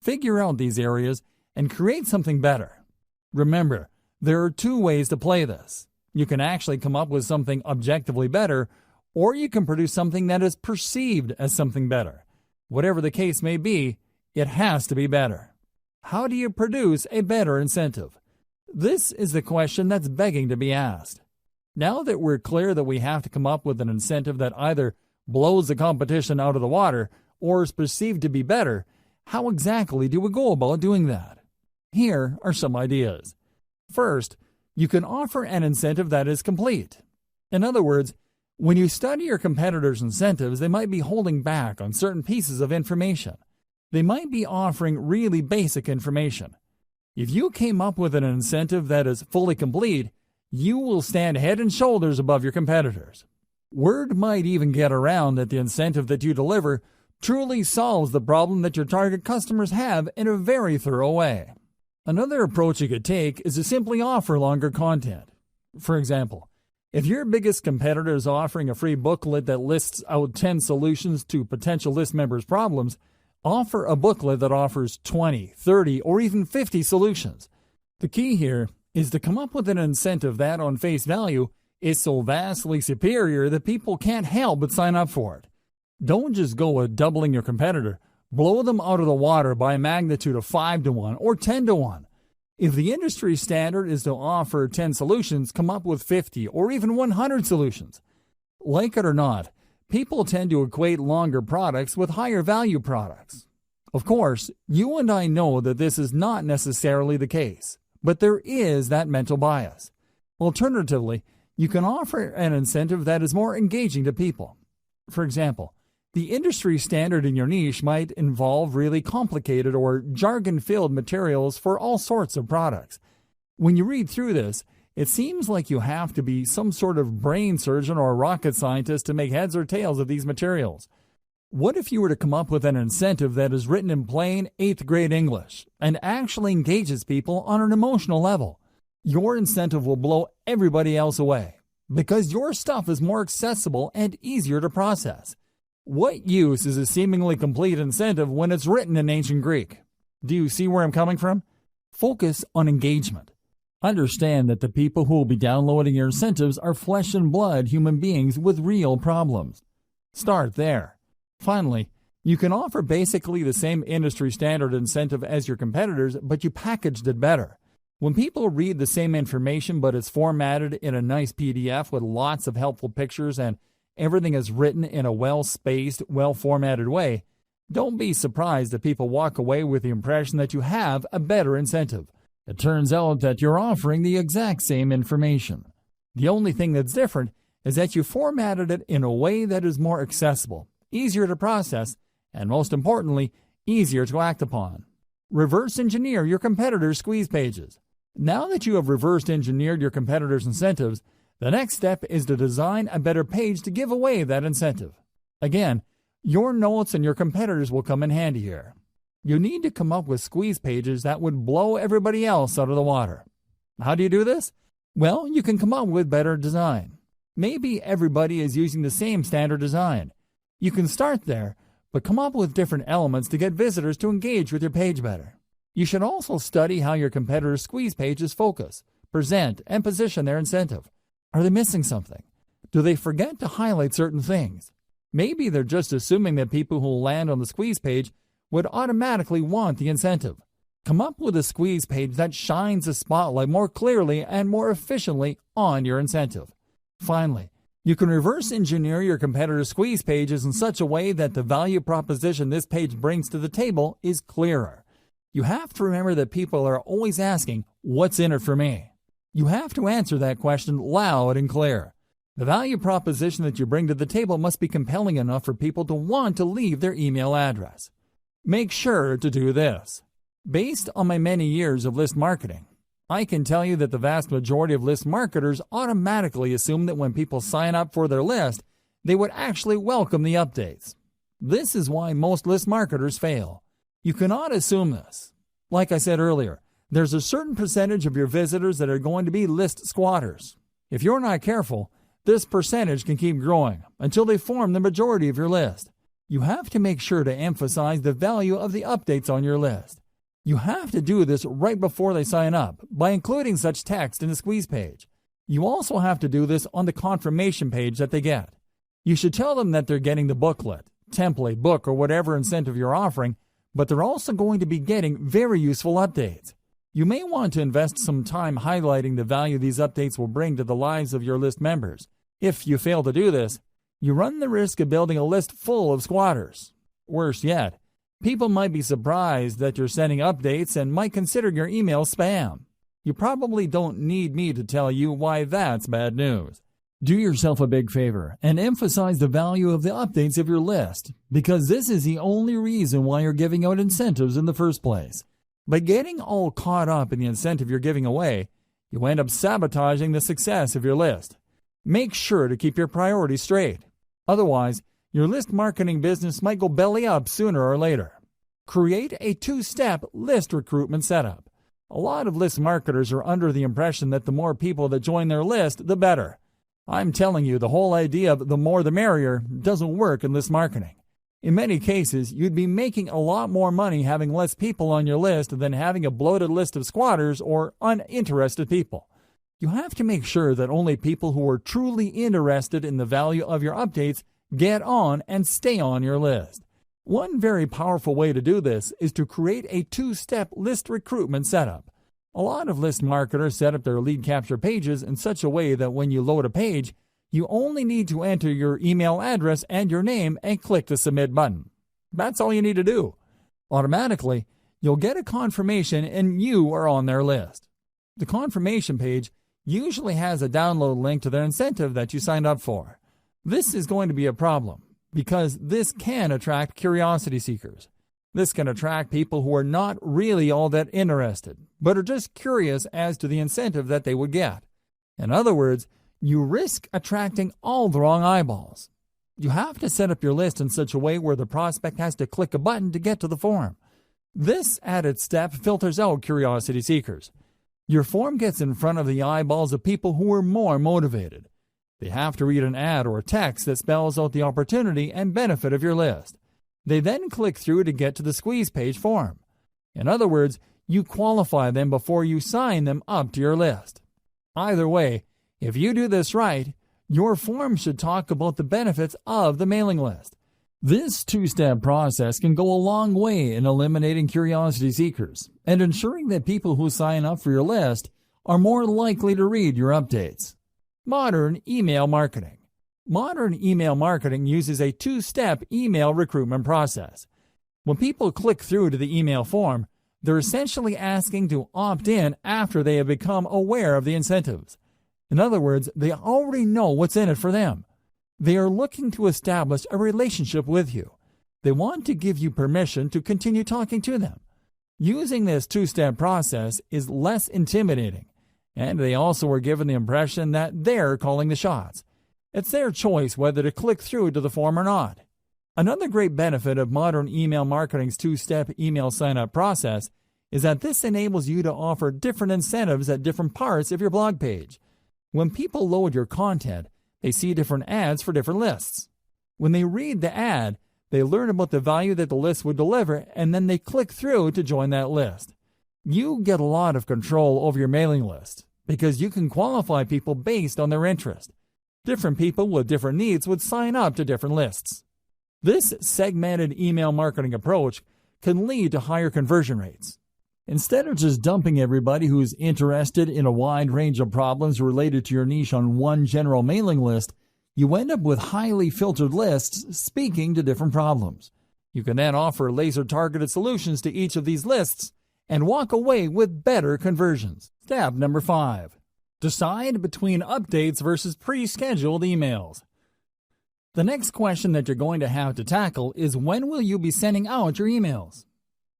Figure out these areas and create something better. Remember, there are two ways to play this. You can actually come up with something objectively better, or you can produce something that is perceived as something better. Whatever the case may be, it has to be better. How do you produce a better incentive? This is the question that's begging to be asked. Now that we're clear that we have to come up with an incentive that either blows the competition out of the water or is perceived to be better, how exactly do we go about doing that? Here are some ideas. First, you can offer an incentive that is complete. In other words, when you study your competitors' incentives, they might be holding back on certain pieces of information. They might be offering really basic information. If you came up with an incentive that is fully complete, you will stand head and shoulders above your competitors. Word might even get around that the incentive that you deliver truly solves the problem that your target customers have in a very thorough way. Another approach you could take is to simply offer longer content. For example, if your biggest competitor is offering a free booklet that lists out 10 solutions to potential list members' problems, offer a booklet that offers 20, 30, or even 50 solutions. The key here is to come up with an incentive that, on face value, is so vastly superior that people can't help but sign up for it. Don't just go with doubling your competitor. Blow them out of the water by a magnitude of 5 to 1 or 10 to 1. If the industry standard is to offer 10 solutions, come up with 50 or even 100 solutions. Like it or not, people tend to equate longer products with higher value products. Of course, you and I know that this is not necessarily the case, but there is that mental bias. Alternatively, you can offer an incentive that is more engaging to people. For example, the industry standard in your niche might involve really complicated or jargon-filled materials for all sorts of products. When you read through this, it seems like you have to be some sort of brain surgeon or rocket scientist to make heads or tails of these materials. What if you were to come up with an incentive that is written in plain 8th grade English and actually engages people on an emotional level? Your incentive will blow everybody else away because your stuff is more accessible and easier to process. What use is a seemingly complete incentive when it's written in ancient Greek? Do you see where I'm coming from? Focus on engagement. Understand that the people who will be downloading your incentives are flesh and blood human beings with real problems. Start there. Finally, you can offer basically the same industry standard incentive as your competitors, but you packaged it better. When people read the same information but it's formatted in a nice PDF with lots of helpful pictures and everything is written in a well-spaced, well-formatted way, don't be surprised that people walk away with the impression that you have a better incentive. It turns out that you're offering the exact same information. The only thing that's different is that you formatted it in a way that is more accessible, easier to process, and most importantly, easier to act upon. Reverse engineer your competitors' squeeze pages. Now that you have reverse engineered your competitors' incentives, the next step is to design a better page to give away that incentive. Again, your notes and your competitors will come in handy here. You need to come up with squeeze pages that would blow everybody else out of the water. How do you do this? Well, you can come up with better design. Maybe everybody is using the same standard design. You can start there, but come up with different elements to get visitors to engage with your page better. You should also study how your competitors' squeeze pages focus, present, and position their incentive. Are they missing something? Do they forget to highlight certain things? Maybe they're just assuming that people who land on the squeeze page would automatically want the incentive. Come up with a squeeze page that shines the spotlight more clearly and more efficiently on your incentive. Finally, you can reverse engineer your competitors' squeeze pages in such a way that the value proposition this page brings to the table is clearer. You have to remember that people are always asking, "What's in it for me?" You have to answer that question loud and clear. The value proposition that you bring to the table must be compelling enough for people to want to leave their email address. Make sure to do this. Based on my many years of list marketing, I can tell you that the vast majority of list marketers automatically assume that when people sign up for their list, they would actually welcome the updates. This is why most list marketers fail. You cannot assume this. Like I said earlier, there's a certain percentage of your visitors that are going to be list squatters. If you're not careful, this percentage can keep growing until they form the majority of your list. You have to make sure to emphasize the value of the updates on your list. You have to do this right before they sign up by including such text in the squeeze page. You also have to do this on the confirmation page that they get. You should tell them that they're getting the booklet, template, book, or whatever incentive you're offering, but they're also going to be getting very useful updates. You may want to invest some time highlighting the value these updates will bring to the lives of your list members. If you fail to do this, you run the risk of building a list full of squatters. Worse yet, people might be surprised that you're sending updates and might consider your email spam. You probably don't need me to tell you why that's bad news. Do yourself a big favor and emphasize the value of the updates of your list, because this is the only reason why you're giving out incentives in the first place. By getting all caught up in the incentive you're giving away, you end up sabotaging the success of your list. Make sure to keep your priorities straight. Otherwise, your list marketing business might go belly up sooner or later. Create a two-step list recruitment setup. A lot of list marketers are under the impression that the more people that join their list, the better. I'm telling you, the whole idea of the more the merrier doesn't work in list marketing. In many cases, you'd be making a lot more money having less people on your list than having a bloated list of squatters or uninterested people. You have to make sure that only people who are truly interested in the value of your updates get on and stay on your list. One very powerful way to do this is to create a two-step list recruitment setup. A lot of list marketers set up their lead capture pages in such a way that when you load a page, you only need to enter your email address and your name and click the submit button. That's all you need to do. Automatically, you'll get a confirmation and you are on their list. The confirmation page usually has a download link to their incentive that you signed up for. This is going to be a problem because this can attract curiosity seekers. This can attract people who are not really all that interested, but are just curious as to the incentive that they would get. In other words, you risk attracting all the wrong eyeballs. You have to set up your list in such a way where the prospect has to click a button to get to the form. This added step filters out curiosity seekers. Your form gets in front of the eyeballs of people who are more motivated. They have to read an ad or a text that spells out the opportunity and benefit of your list. They then click through to get to the squeeze page form. In other words, you qualify them before you sign them up to your list. Either way, if you do this right, your form should talk about the benefits of the mailing list. This two-step process can go a long way in eliminating curiosity seekers and ensuring that people who sign up for your list are more likely to read your updates. Modern email marketing. Modern email marketing uses a two-step email recruitment process. When people click through to the email form, they're essentially asking to opt in after they have become aware of the incentives. In other words, they already know what's in it for them. They are looking to establish a relationship with you. They want to give you permission to continue talking to them. Using this two-step process is less intimidating, and they also are given the impression that they're calling the shots. It's their choice whether to click through to the form or not. Another great benefit of modern email marketing's two-step email sign-up process is that this enables you to offer different incentives at different parts of your blog page. When people load your content, they see different ads for different lists. When they read the ad, they learn about the value that the list would deliver, and then they click through to join that list. You get a lot of control over your mailing list because you can qualify people based on their interest. Different people with different needs would sign up to different lists. This segmented email marketing approach can lead to higher conversion rates. Instead of just dumping everybody who's interested in a wide range of problems related to your niche on one general mailing list, you end up with highly filtered lists speaking to different problems. You can then offer laser-targeted solutions to each of these lists and walk away with better conversions. Step number 5. Decide between updates versus pre-scheduled emails. The next question that you're going to have to tackle is when will you be sending out your emails?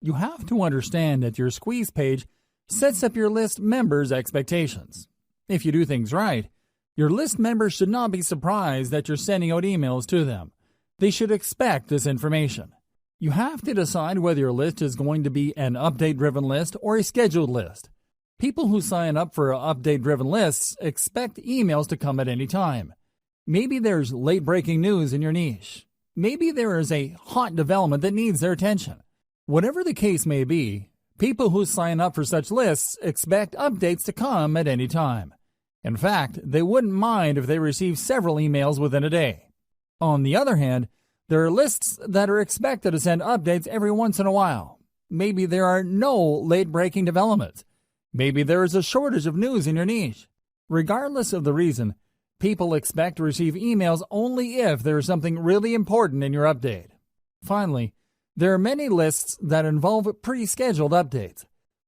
You have to understand that your squeeze page sets up your list members' expectations. If you do things right, your list members should not be surprised that you're sending out emails to them. They should expect this information. You have to decide whether your list is going to be an update-driven list or a scheduled list. People who sign up for update-driven lists expect emails to come at any time. Maybe there's late-breaking news in your niche. Maybe there is a hot development that needs their attention. Whatever the case may be, people who sign up for such lists expect updates to come at any time. In fact, they wouldn't mind if they receive several emails within a day. On the other hand, there are lists that are expected to send updates every once in a while. Maybe there are no late-breaking developments. Maybe there is a shortage of news in your niche. Regardless of the reason, people expect to receive emails only if there is something really important in your update. Finally, there are many lists that involve pre-scheduled updates.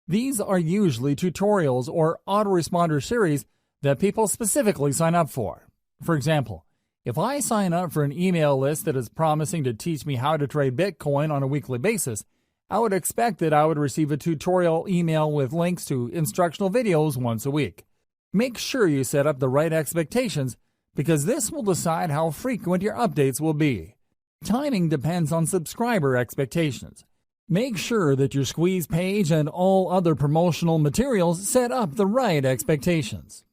These are usually tutorials or autoresponder series that people specifically sign up for. For example, if I sign up for an email list that is promising to teach me how to trade Bitcoin on a weekly basis, I would expect that I would receive a tutorial email with links to instructional videos once a week. Make sure you set up the right expectations because this will decide how frequent your updates will be. Timing depends on subscriber expectations. Make sure that your squeeze page and all other promotional materials set up the right expectations.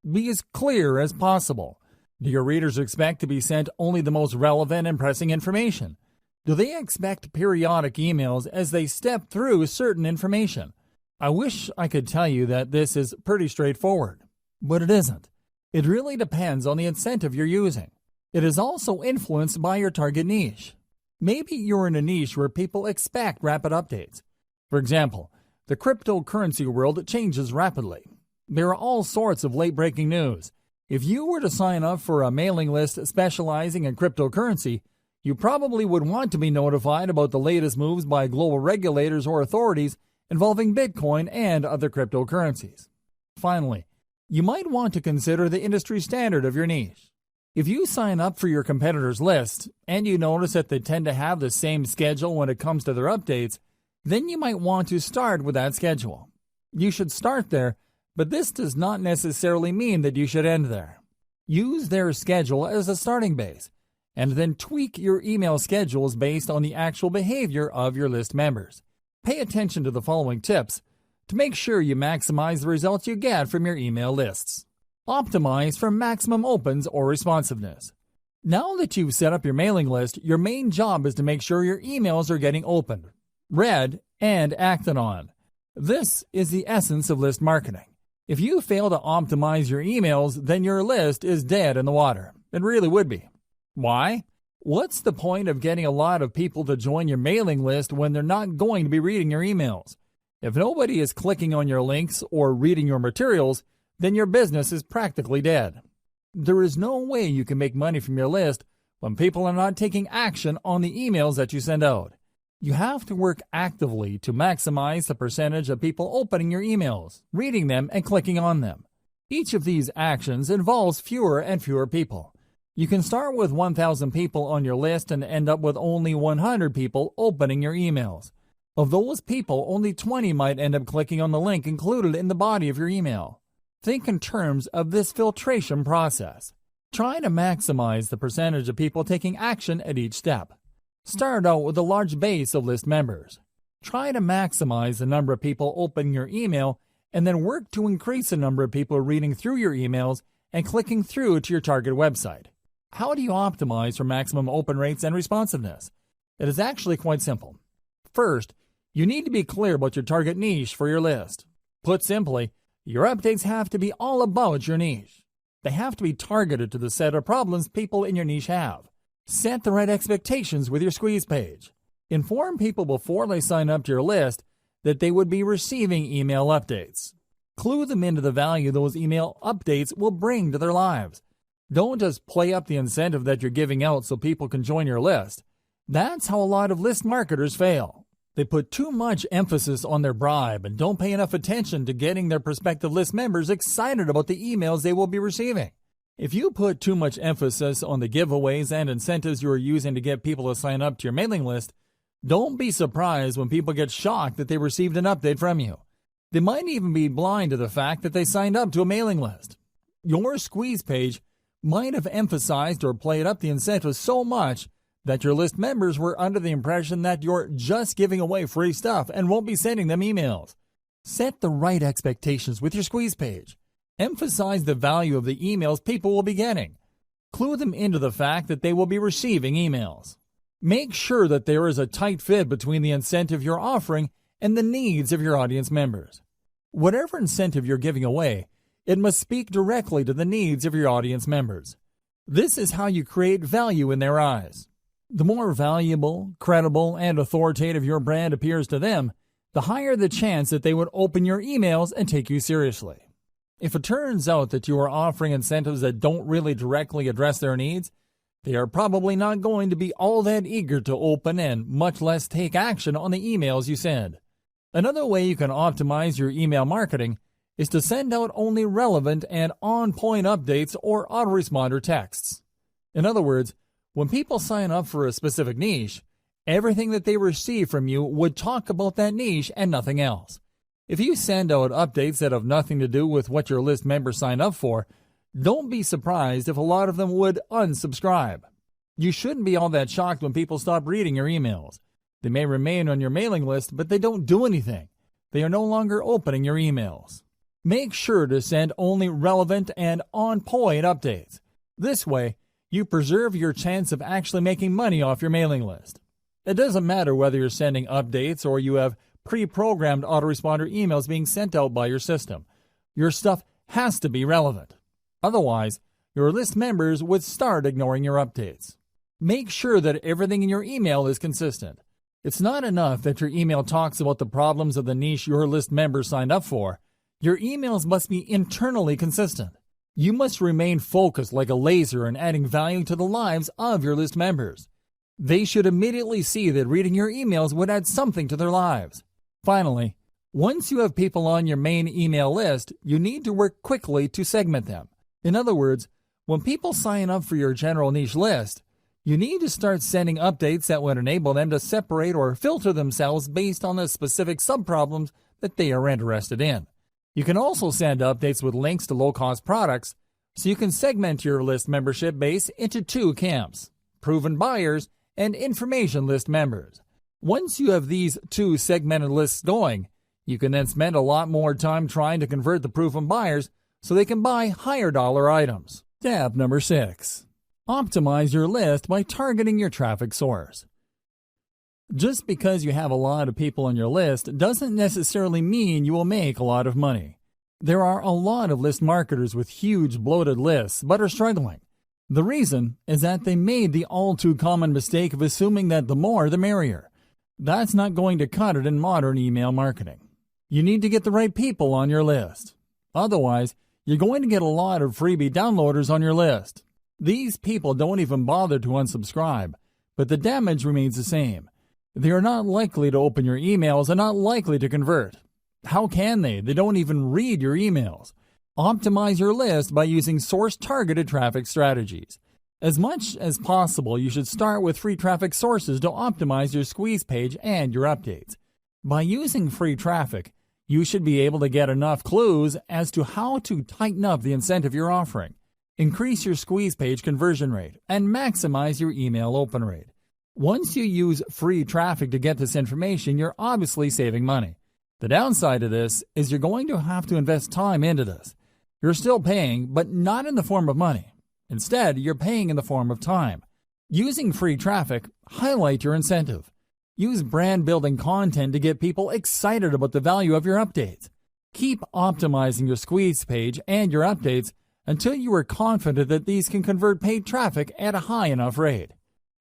Be as clear as possible. Do your readers expect to be sent only the most relevant and pressing information? Do they expect periodic emails as they step through certain information? I wish I could tell you that this is pretty straightforward, but it isn't. It really depends on the incentive you're using. It is also influenced by your target niche. Maybe you're in a niche where people expect rapid updates. For example, the cryptocurrency world changes rapidly. There are all sorts of late-breaking news. If you were to sign up for a mailing list specializing in cryptocurrency, you probably would want to be notified about the latest moves by global regulators or authorities involving Bitcoin and other cryptocurrencies. Finally, you might want to consider the industry standard of your niche. If you sign up for your competitors' list and you notice that they tend to have the same schedule when it comes to their updates, then you might want to start with that schedule. You should start there, but this does not necessarily mean that you should end there. Use their schedule as a starting base, and then tweak your email schedules based on the actual behavior of your list members. Pay attention to the following tips to make sure you maximize the results you get from your email lists. Optimize for maximum opens or responsiveness. Now that you've set up your mailing list, your main job is to make sure your emails are getting opened, read, and acted on. This is the essence of list marketing. If you fail to optimize your emails, then your list is dead in the water. It really would be. Why? What's the point of getting a lot of people to join your mailing list when they're not going to be reading your emails? If nobody is clicking on your links or reading your materials, then your business is practically dead. There is no way you can make money from your list when people are not taking action on the emails that you send out. You have to work actively to maximize the percentage of people opening your emails, reading them, and clicking on them. Each of these actions involves fewer and fewer people. You can start with 1,000 people on your list and end up with only 100 people opening your emails. Of those people, only 20 might end up clicking on the link included in the body of your email. Think in terms of this filtration process. Try to maximize the percentage of people taking action at each step. Start out with a large base of list members. Try to maximize the number of people opening your email and then work to increase the number of people reading through your emails and clicking through to your target website. How do you optimize for maximum open rates and responsiveness? It is actually quite simple. First, you need to be clear about your target niche for your list. Put simply, your updates have to be all about your niche. They have to be targeted to the set of problems people in your niche have. Set the right expectations with your squeeze page. Inform people before they sign up to your list that they would be receiving email updates. Clue them into the value those email updates will bring to their lives. Don't just play up the incentive that you're giving out so people can join your list. That's how a lot of list marketers fail. They put too much emphasis on their bribe and don't pay enough attention to getting their prospective list members excited about the emails they will be receiving. If you put too much emphasis on the giveaways and incentives you are using to get people to sign up to your mailing list, Don't be surprised when people get shocked that they received an update from you. They might even be blind to the fact that they signed up to a mailing list. Your squeeze page might have emphasized or played up the incentive so much that your list members were under the impression that you're just giving away free stuff and won't be sending them emails. Set the right expectations with your squeeze page. Emphasize the value of the emails people will be getting. Clue them into the fact that they will be receiving emails. Make sure that there is a tight fit between the incentive you're offering and the needs of your audience members. Whatever incentive you're giving away, it must speak directly to the needs of your audience members. This is how you create value in their eyes. The more valuable, credible, and authoritative your brand appears to them, the higher the chance that they would open your emails and take you seriously. If it turns out that you are offering incentives that don't really directly address their needs, they are probably not going to be all that eager to open and much less take action on the emails you send. Another way you can optimize your email marketing is to send out only relevant and on-point updates or autoresponder texts. In other words, when people sign up for a specific niche, everything that they receive from you would talk about that niche and nothing else. If you send out updates that have nothing to do with what your list members sign up for, don't be surprised if a lot of them would unsubscribe. You shouldn't be all that shocked when people stop reading your emails. They may remain on your mailing list, but they don't do anything. They are no longer opening your emails. Make sure to send only relevant and on-point updates. This way, you preserve your chance of actually making money off your mailing list. It doesn't matter whether you're sending updates or you have pre-programmed autoresponder emails being sent out by your system. Your stuff has to be relevant. Otherwise, your list members would start ignoring your updates. Make sure that everything in your email is consistent. It's not enough that your email talks about the problems of the niche your list members signed up for. Your emails must be internally consistent. You must remain focused like a laser in adding value to the lives of your list members. They should immediately see that reading your emails would add something to their lives. Finally, once you have people on your main email list, you need to work quickly to segment them. In other words, when people sign up for your general niche list, you need to start sending updates that would enable them to separate or filter themselves based on the specific subproblems that they are interested in. You can also send updates with links to low-cost products, so you can segment your list membership base into two camps: proven buyers and information list members. Once you have these two segmented lists going, you can then spend a lot more time trying to convert the proven buyers so they can buy higher dollar items. Step number 6. Optimize your list by targeting your traffic source. Just because you have a lot of people on your list doesn't necessarily mean you will make a lot of money. There are a lot of list marketers with huge bloated lists but are struggling. The reason is that they made the all-too-common mistake of assuming that the more the merrier. That's not going to cut it in modern email marketing. You need to get the right people on your list. Otherwise, you're going to get a lot of freebie downloaders on your list. These people don't even bother to unsubscribe, but the damage remains the same. They are not likely to open your emails and not likely to convert. How can they? They don't even read your emails. Optimize your list by using source-targeted traffic strategies. As much as possible, you should start with free traffic sources to optimize your squeeze page and your updates. By using free traffic, you should be able to get enough clues as to how to tighten up the incentive you're offering, increase your squeeze page conversion rate, and maximize your email open rate. Once you use free traffic to get this information, you're obviously saving money. The downside of this is you're going to have to invest time into this. You're still paying, but not in the form of money. Instead, you're paying in the form of time. Using free traffic, highlight your incentive. Use brand-building content to get people excited about the value of your updates. Keep optimizing your squeeze page and your updates until you are confident that these can convert paid traffic at a high enough rate.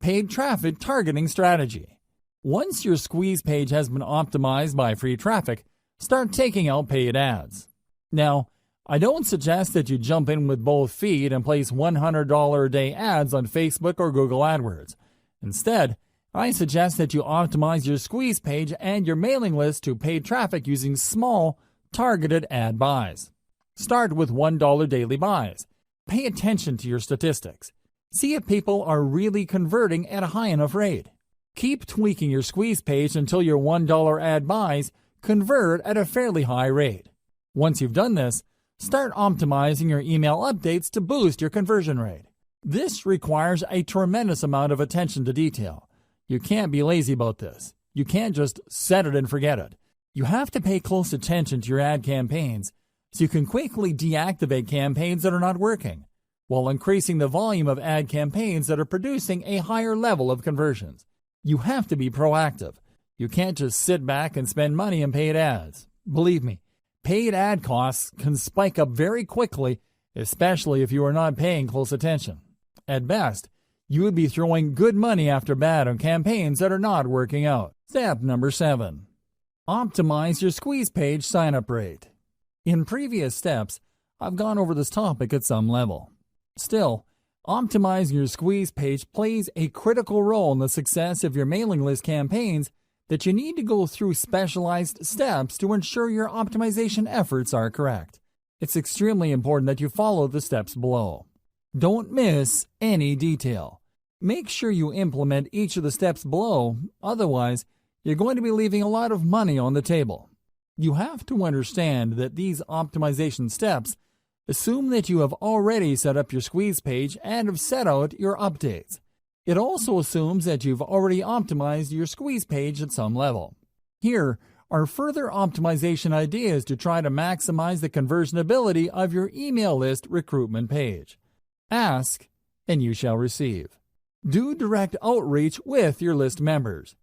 Paid traffic targeting strategy. Once your squeeze page has been optimized by free traffic, start taking out paid ads. Now, I don't suggest that you jump in with both feet and place $100 a day ads on Facebook or Google AdWords. Instead, I suggest that you optimize your squeeze page and your mailing list to paid traffic using small, targeted ad buys. Start with $1 daily buys. Pay attention to your statistics. See if people are really converting at a high enough rate. Keep tweaking your squeeze page until your $1 ad buys convert at a fairly high rate. Once you've done this, start optimizing your email updates to boost your conversion rate. This requires a tremendous amount of attention to detail. You can't be lazy about this. You can't just set it and forget it. You have to pay close attention to your ad campaigns so you can quickly deactivate campaigns that are not working, while increasing the volume of ad campaigns that are producing a higher level of conversions. You have to be proactive. You can't just sit back and spend money on paid ads. Believe me, paid ad costs can spike up very quickly, especially if you are not paying close attention. At best, you would be throwing good money after bad on campaigns that are not working out. Step number 7. Optimize your squeeze page sign-up rate. In previous steps, I've gone over this topic at some level. Still, optimizing your squeeze page plays a critical role in the success of your mailing list campaigns that you need to go through specialized steps to ensure your optimization efforts are correct. It's extremely important that you follow the steps below. Don't miss any detail. Make sure you implement each of the steps below, otherwise, you're going to be leaving a lot of money on the table. You have to understand that these optimization steps assume that you have already set up your squeeze page and have set out your updates. It also assumes that you've already optimized your squeeze page at some level. Here are further optimization ideas to try to maximize the conversion ability of your email list recruitment page. Ask, and you shall receive. Do direct outreach with your list members.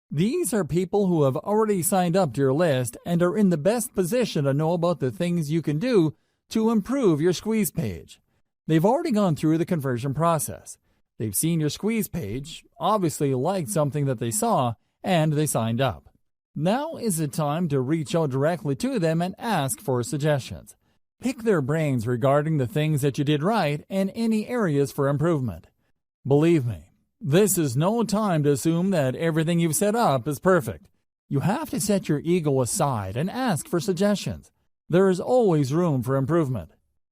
These are people who have already signed up to your list and are in the best position to know about the things you can do to improve your squeeze page. They've already gone through the conversion process. They've seen your squeeze page, obviously liked something that they saw, and they signed up. Now is the time to reach out directly to them and ask for suggestions. Pick their brains regarding the things that you did right and any areas for improvement. Believe me, this is no time to assume that everything you've set up is perfect. You have to set your ego aside and ask for suggestions. There is always room for improvement.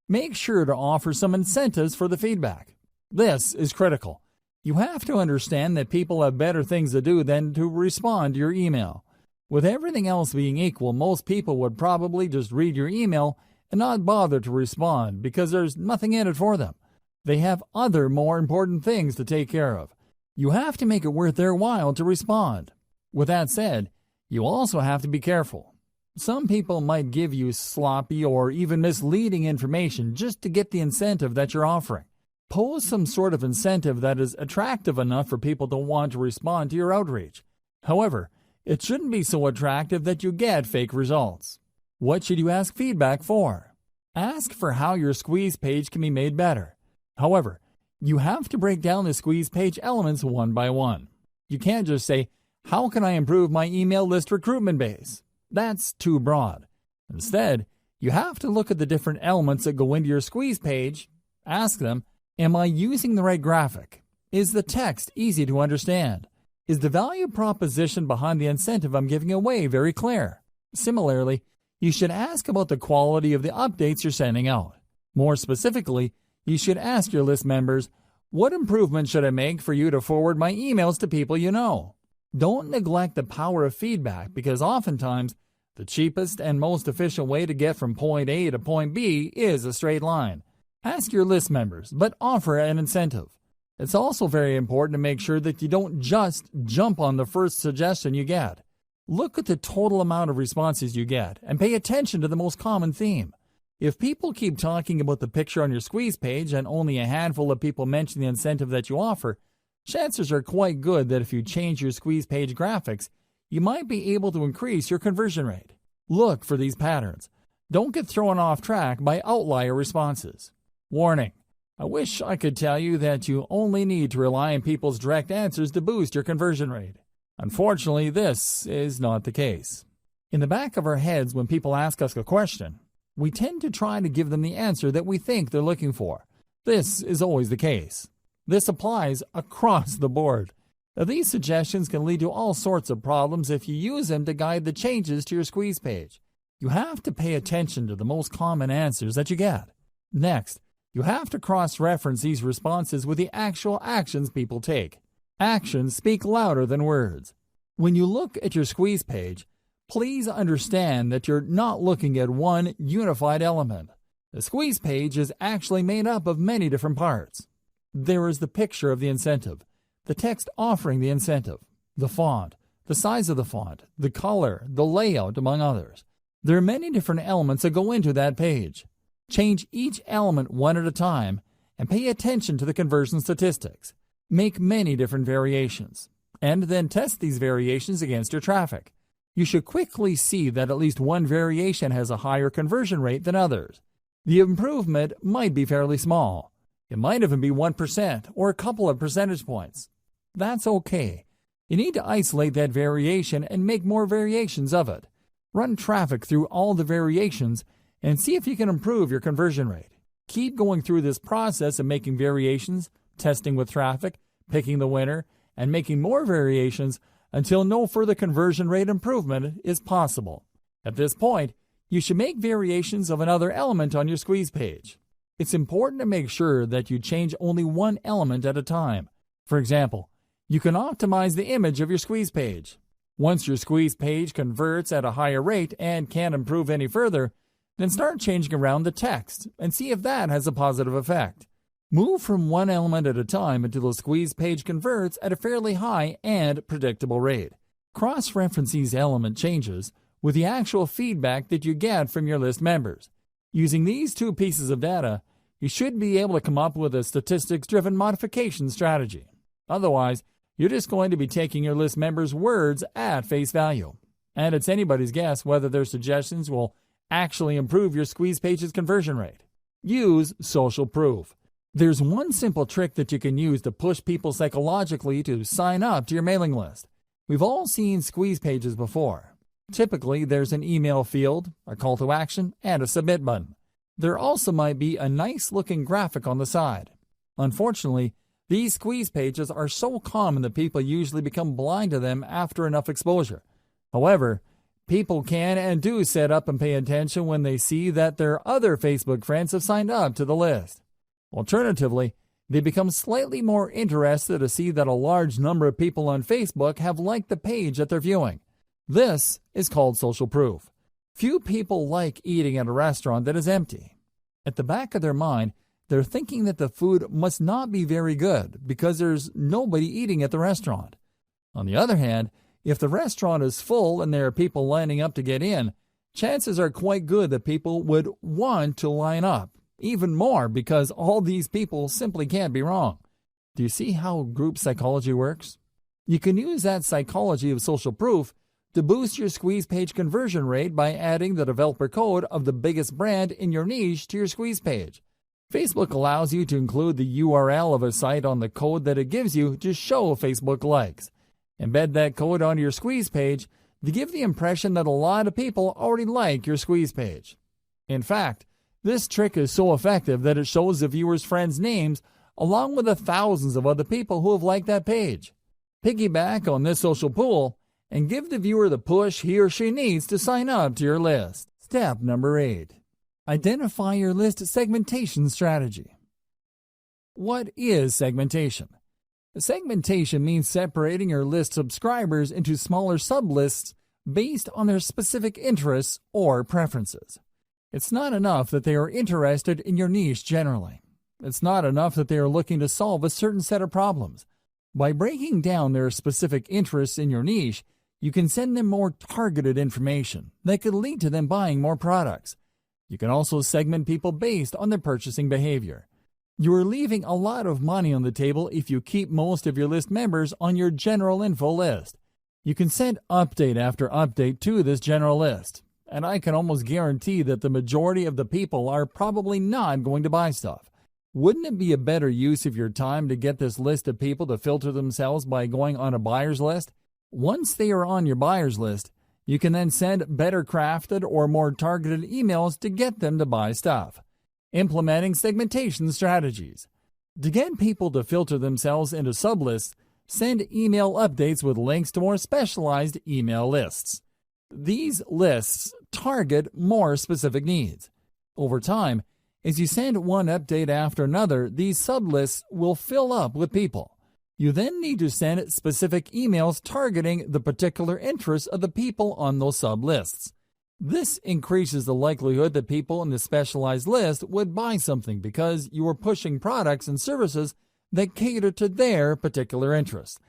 Make sure to offer some incentives for the feedback. This is critical. You have to understand that people have better things to do than to respond to your email. With everything else being equal, most people would probably just read your email and not bother to respond because there's nothing in it for them. They have other more important things to take care of. You have to make it worth their while to respond. With that said, you also have to be careful. Some people might give you sloppy or even misleading information just to get the incentive that you're offering. Pose some sort of incentive that is attractive enough for people to want to respond to your outreach. However, it shouldn't be so attractive that you get fake results. What should you ask feedback for? Ask for how your squeeze page can be made better. However, you have to break down the squeeze page elements one by one. You can't just say, "How can I improve my email list recruitment base?" That's too broad. Instead, you have to look at the different elements that go into your squeeze page. Ask them, am I using the right graphic? Is the text easy to understand? Is the value proposition behind the incentive I'm giving away very clear? Similarly, you should ask about the quality of the updates you're sending out. More specifically, you should ask your list members, what improvements should I make for you to forward my emails to people you know? Don't neglect the power of feedback because oftentimes the cheapest and most efficient way to get from point A to point B is a straight line. Ask your list members, but offer an incentive. It's also very important to make sure that you don't just jump on the first suggestion you get. Look at the total amount of responses you get and pay attention to the most common theme. If people keep talking about the picture on your squeeze page and only a handful of people mention the incentive that you offer, chances are quite good that if you change your squeeze page graphics, you might be able to increase your conversion rate. Look for these patterns. Don't get thrown off track by outlier responses. Warning: I wish I could tell you that you only need to rely on people's direct answers to boost your conversion rate. Unfortunately, this is not the case. In the back of our heads, when people ask us a question, we tend to try to give them the answer that we think they're looking for. This is always the case. This applies across the board. Now, these suggestions can lead to all sorts of problems if you use them to guide the changes to your squeeze page. You have to pay attention to the most common answers that you get. Next, you have to cross-reference these responses with the actual actions people take. Actions speak louder than words. When you look at your squeeze page, please understand that you're not looking at one unified element. The squeeze page is actually made up of many different parts. There is the picture of the incentive, the text offering the incentive, the font, the size of the font, the color, the layout, among others. There are many different elements that go into that page. Change each element one at a time and pay attention to the conversion statistics. Make many different variations, and then test these variations against your traffic. You should quickly see that at least one variation has a higher conversion rate than others. The improvement might be fairly small. It might even be 1% or a couple of percentage points. That's okay. You need to isolate that variation and make more variations of it. Run traffic through all the variations and see if you can improve your conversion rate. Keep going through this process of making variations, testing with traffic, picking the winner, and making more variations until no further conversion rate improvement is possible. At this point, you should make variations of another element on your squeeze page. It's important to make sure that you change only one element at a time. For example, you can optimize the image of your squeeze page. Once your squeeze page converts at a higher rate and can't improve any further, then start changing around the text and see if that has a positive effect. Move from one element at a time until the squeeze page converts at a fairly high and predictable rate. Cross-reference these element changes with the actual feedback that you get from your list members. Using these two pieces of data, you should be able to come up with a statistics-driven modification strategy. Otherwise, you're just going to be taking your list members' words at face value. And it's anybody's guess whether their suggestions will actually improve your squeeze page's conversion rate. Use social proof. There's one simple trick that you can use to push people psychologically to sign up to your mailing list. We've all seen squeeze pages before. Typically, there's an email field, a call to action, and a submit button. There also might be a nice-looking graphic on the side. Unfortunately, these squeeze pages are so common that people usually become blind to them after enough exposure. However, people can and do set up and pay attention when they see that their other Facebook friends have signed up to the list. Alternatively, they become slightly more interested to see that a large number of people on Facebook have liked the page that they're viewing. This is called social proof. Few people like eating at a restaurant that is empty. At the back of their mind, they're thinking that the food must not be very good because there's nobody eating at the restaurant. On the other hand, if the restaurant is full and there are people lining up to get in, chances are quite good that people would want to line up, even more because all these people simply can't be wrong. Do you see how group psychology works? You can use that psychology of social proof to boost your squeeze page conversion rate by adding the developer code of the biggest brand in your niche to your squeeze page. Facebook allows you to include the URL of a site on the code that it gives you to show Facebook likes. Embed that code onto your squeeze page to give the impression that a lot of people already like your squeeze page. In fact, this trick is so effective that it shows the viewer's friends' names along with the thousands of other people who have liked that page. Piggyback on this social pool and give the viewer the push he or she needs to sign up to your list. Step number 8. Identify your list segmentation strategy. What is segmentation? Segmentation means separating your list subscribers into smaller sublists based on their specific interests or preferences. It's not enough that they are interested in your niche generally. It's not enough that they are looking to solve a certain set of problems. By breaking down their specific interests in your niche, you can send them more targeted information that could lead to them buying more products. You can also segment people based on their purchasing behavior. You are leaving a lot of money on the table if you keep most of your list members on your general info list. You can send update after update to this general list, and I can almost guarantee that the majority of the people are probably not going to buy stuff. Wouldn't it be a better use of your time to get this list of people to filter themselves by going on a buyer's list? Once they are on your buyer's list, you can then send better crafted or more targeted emails to get them to buy stuff. Implementing segmentation strategies. To get people to filter themselves into sublists, send email updates with links to more specialized email lists. These lists target more specific needs. Over time, as you send one update after another, these sublists will fill up with people. You then need to send specific emails targeting the particular interests of the people on those sub-lists. This increases the likelihood that people in the specialized list would buy something because you are pushing products and services that cater to their particular interests.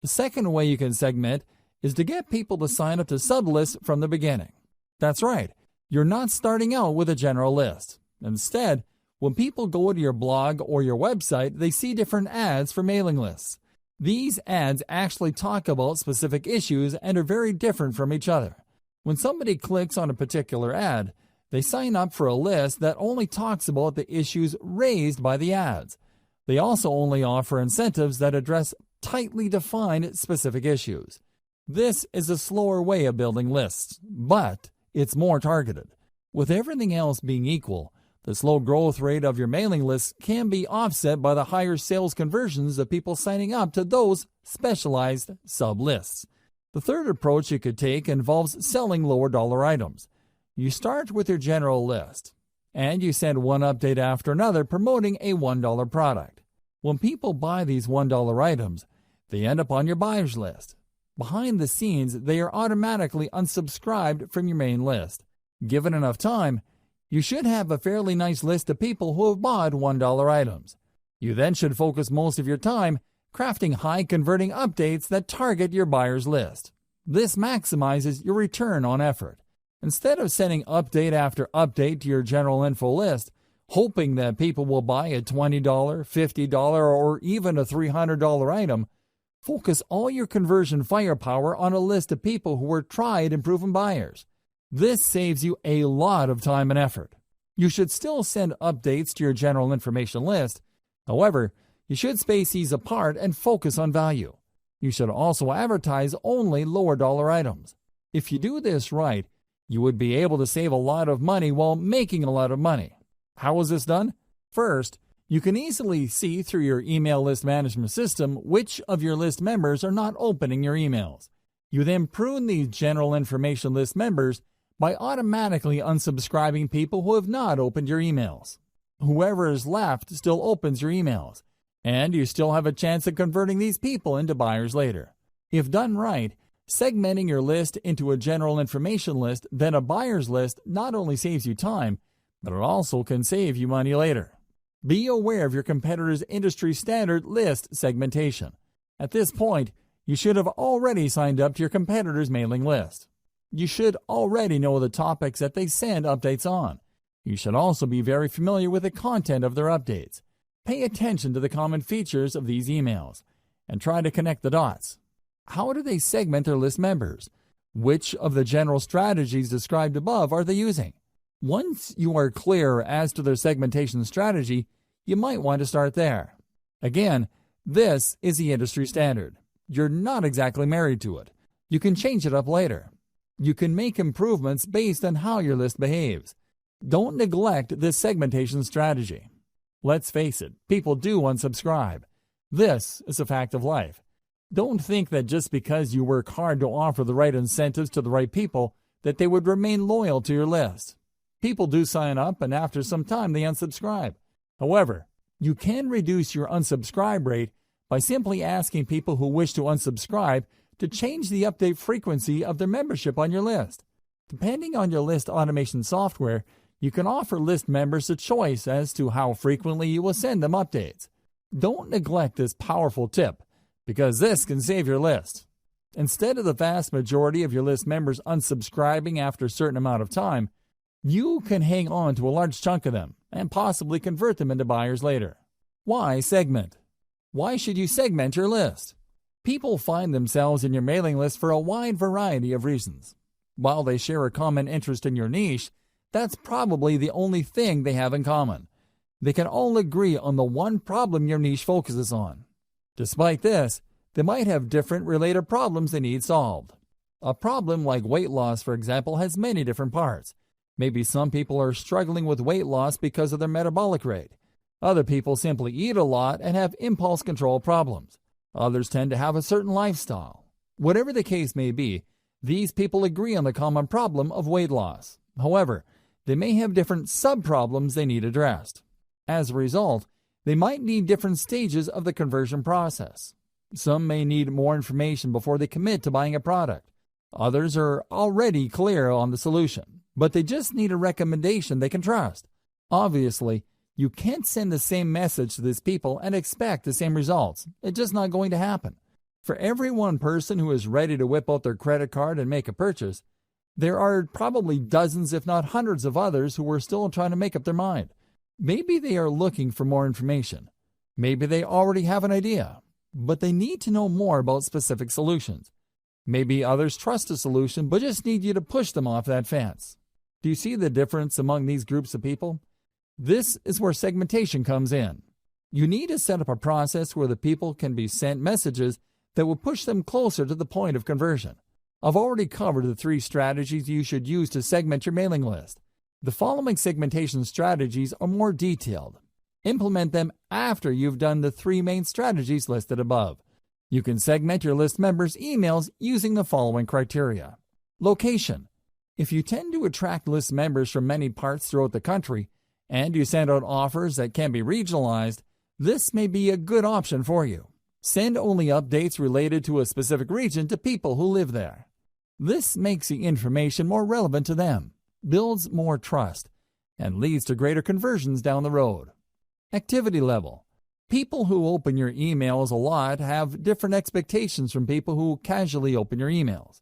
The second way you can segment is to get people to sign up to sub-lists from the beginning. That's right, you're not starting out with a general list. Instead, when people go to your blog or your website, they see different ads for mailing lists. These ads actually talk about specific issues and are very different from each other. When somebody clicks on a particular ad, they sign up for a list that only talks about the issues raised by the ads. They also only offer incentives that address tightly defined specific issues. This is a slower way of building lists, but it's more targeted. With everything else being equal, the slow growth rate of your mailing list can be offset by the higher sales conversions of people signing up to those specialized sub-lists. The third approach you could take involves selling lower dollar items. You start with your general list, and you send one update after another promoting a $1 product. When people buy these $1 items, they end up on your buyers list. Behind the scenes, they are automatically unsubscribed from your main list. Given enough time, you should have a fairly nice list of people who have bought $1 items. You then should focus most of your time crafting high-converting updates that target your buyer's list. This maximizes your return on effort. Instead of sending update after update to your general info list, hoping that people will buy a $20, $50, or even a $300 item, focus all your conversion firepower on a list of people who are tried and proven buyers. This saves you a lot of time and effort. You should still send updates to your general information list. However, you should space these apart and focus on value. You should also advertise only lower dollar items. If you do this right, you would be able to save a lot of money while making a lot of money. How is this done? First, you can easily see through your email list management system which of your list members are not opening your emails. You then prune these general information list members by automatically unsubscribing people who have not opened your emails. Whoever is left still opens your emails, and you still have a chance of converting these people into buyers later. If done right, segmenting your list into a general information list, then a buyer's list not only saves you time, but it also can save you money later. Be aware of your competitor's industry standard list segmentation. At this point, you should have already signed up to your competitor's mailing list. You should already know the topics that they send updates on. You should also be very familiar with the content of their updates. Pay attention to the common features of these emails and try to connect the dots. How do they segment their list members? Which of the general strategies described above are they using? Once you are clear as to their segmentation strategy, you might want to start there. Again, this is the industry standard. You're not exactly married to it. You can change it up later. You can make improvements based on how your list behaves. Don't neglect this segmentation strategy. Let's face it, people do unsubscribe. This is a fact of life. Don't think that just because you work hard to offer the right incentives to the right people, that they would remain loyal to your list. People do sign up, and after some time they unsubscribe. However, you can reduce your unsubscribe rate by simply asking people who wish to unsubscribe to change the update frequency of their membership on your list. Depending on your list automation software, you can offer list members a choice as to how frequently you will send them updates. Don't neglect this powerful tip, because this can save your list. Instead of the vast majority of your list members unsubscribing after a certain amount of time, you can hang on to a large chunk of them and possibly convert them into buyers later. Why segment? Why should you segment your list? People find themselves in your mailing list for a wide variety of reasons. While they share a common interest in your niche, that's probably the only thing they have in common. They can all agree on the one problem your niche focuses on. Despite this, they might have different related problems they need solved. A problem like weight loss, for example, has many different parts. Maybe some people are struggling with weight loss because of their metabolic rate. Other people simply eat a lot and have impulse control problems. Others tend to have a certain lifestyle. Whatever the case may be, these people agree on the common problem of weight loss. However, they may have different sub-problems they need addressed. As a result, they might need different stages of the conversion process. Some may need more information before they commit to buying a product. Others are already clear on the solution, but they just need a recommendation they can trust. Obviously, you can't send the same message to these people and expect the same results. It's just not going to happen. For every one person who is ready to whip out their credit card and make a purchase, there are probably dozens, if not hundreds of others who are still trying to make up their mind. Maybe they are looking for more information. Maybe they already have an idea, but they need to know more about specific solutions. Maybe others trust a solution but just need you to push them off that fence. Do you see the difference among these groups of people? This is where segmentation comes in. You need to set up a process where the people can be sent messages that will push them closer to the point of conversion. I've already covered the 3 strategies you should use to segment your mailing list. The following segmentation strategies are more detailed. Implement them after you've done the 3 main strategies listed above. You can segment your list members' emails using the following criteria. Location. If you tend to attract list members from many parts throughout the country, and you send out offers that can be regionalized, this may be a good option for you. Send only updates related to a specific region to people who live there. This makes the information more relevant to them, builds more trust, and leads to greater conversions down the road. Activity level. People who open your emails a lot have different expectations from people who casually open your emails.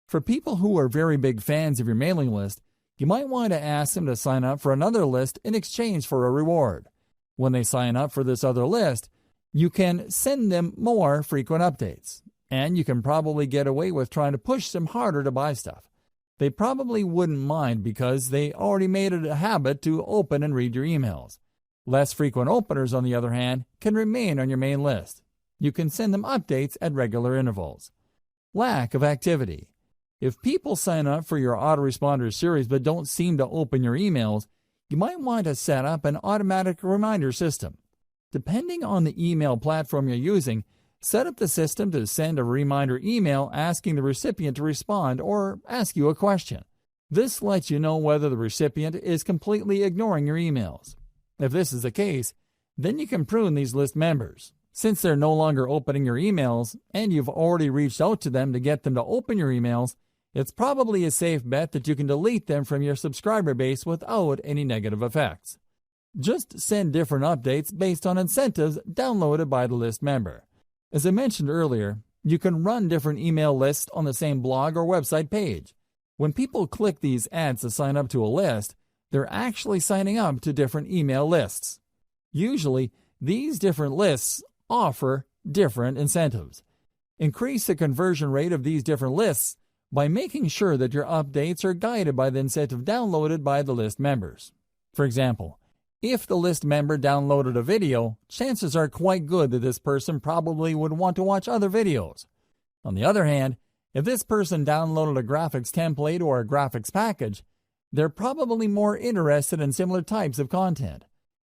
For people who are very big fans of your mailing list, you might want to ask them to sign up for another list in exchange for a reward. When they sign up for this other list, you can send them more frequent updates, and you can probably get away with trying to push them harder to buy stuff. They probably wouldn't mind because they already made it a habit to open and read your emails. Less frequent openers, on the other hand, can remain on your main list. You can send them updates at regular intervals. Lack of activity. If people sign up for your autoresponder series but don't seem to open your emails, you might want to set up an automatic reminder system. Depending on the email platform you're using, set up the system to send a reminder email asking the recipient to respond or ask you a question. This lets you know whether the recipient is completely ignoring your emails. If this is the case, then you can prune these list members. Since they're no longer opening your emails and you've already reached out to them to get them to open your emails, it's probably a safe bet that you can delete them from your subscriber base without any negative effects. Just send different updates based on incentives downloaded by the list member. As I mentioned earlier, you can run different email lists on the same blog or website page. When people click these ads to sign up to a list, they're actually signing up to different email lists. Usually, these different lists offer different incentives. Increase the conversion rate of these different lists by making sure that your updates are guided by the incentive downloaded by the list members. For example, if the list member downloaded a video, chances are quite good that this person probably would want to watch other videos. On the other hand, if this person downloaded a graphics template or a graphics package, they're probably more interested in similar types of content.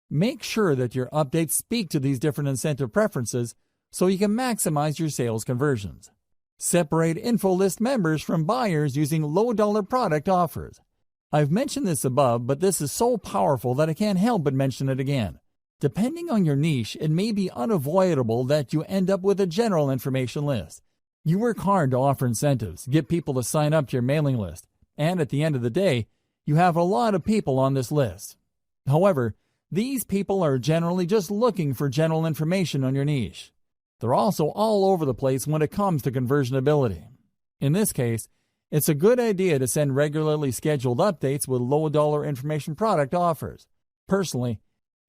Make sure that your updates speak to these different incentive preferences so you can maximize your sales conversions. Separate info list members from buyers using low-dollar product offers. I've mentioned this above, but this is so powerful that I can't help but mention it again. Depending on your niche, it may be unavoidable that you end up with a general information list. You work hard to offer incentives, get people to sign up to your mailing list, and at the end of the day, you have a lot of people on this list. However, these people are generally just looking for general information on your niche. They're also all over the place when it comes to conversionability. In this case, it's a good idea to send regularly scheduled updates with low-dollar information product offers. Personally,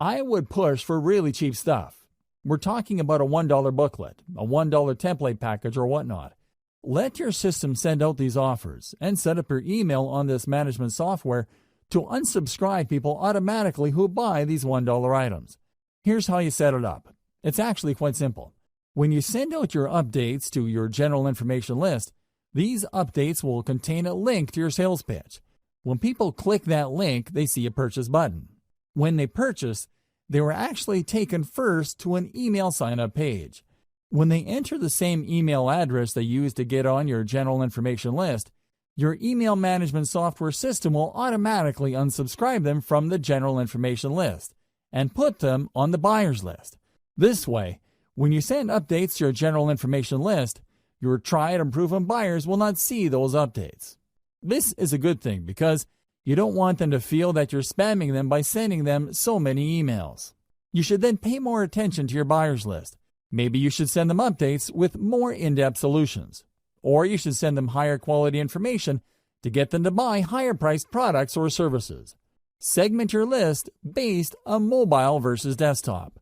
I would push for really cheap stuff. We're talking about a $1 booklet, a $1 template package, or whatnot. Let your system send out these offers and set up your email on this management software to unsubscribe people automatically who buy these $1 items. Here's how you set it up. It's actually quite simple. When you send out your updates to your general information list, these updates will contain a link to your sales pitch. When people click that link, they see a purchase button. When they purchase, they were actually taken first to an email sign-up page. When they enter the same email address they used to get on your general information list, your email management software system will automatically unsubscribe them from the general information list and put them on the buyer's list. This way, When you send updates to your general information list, your tried and proven buyers will not see those updates. This is a good thing because you don't want them to feel that you're spamming them by sending them so many emails. You should then pay more attention to your buyers list. Maybe you should send them updates with more in-depth solutions. Or you should send them higher quality information to get them to buy higher priced products or services. Segment your list based on mobile versus desktop.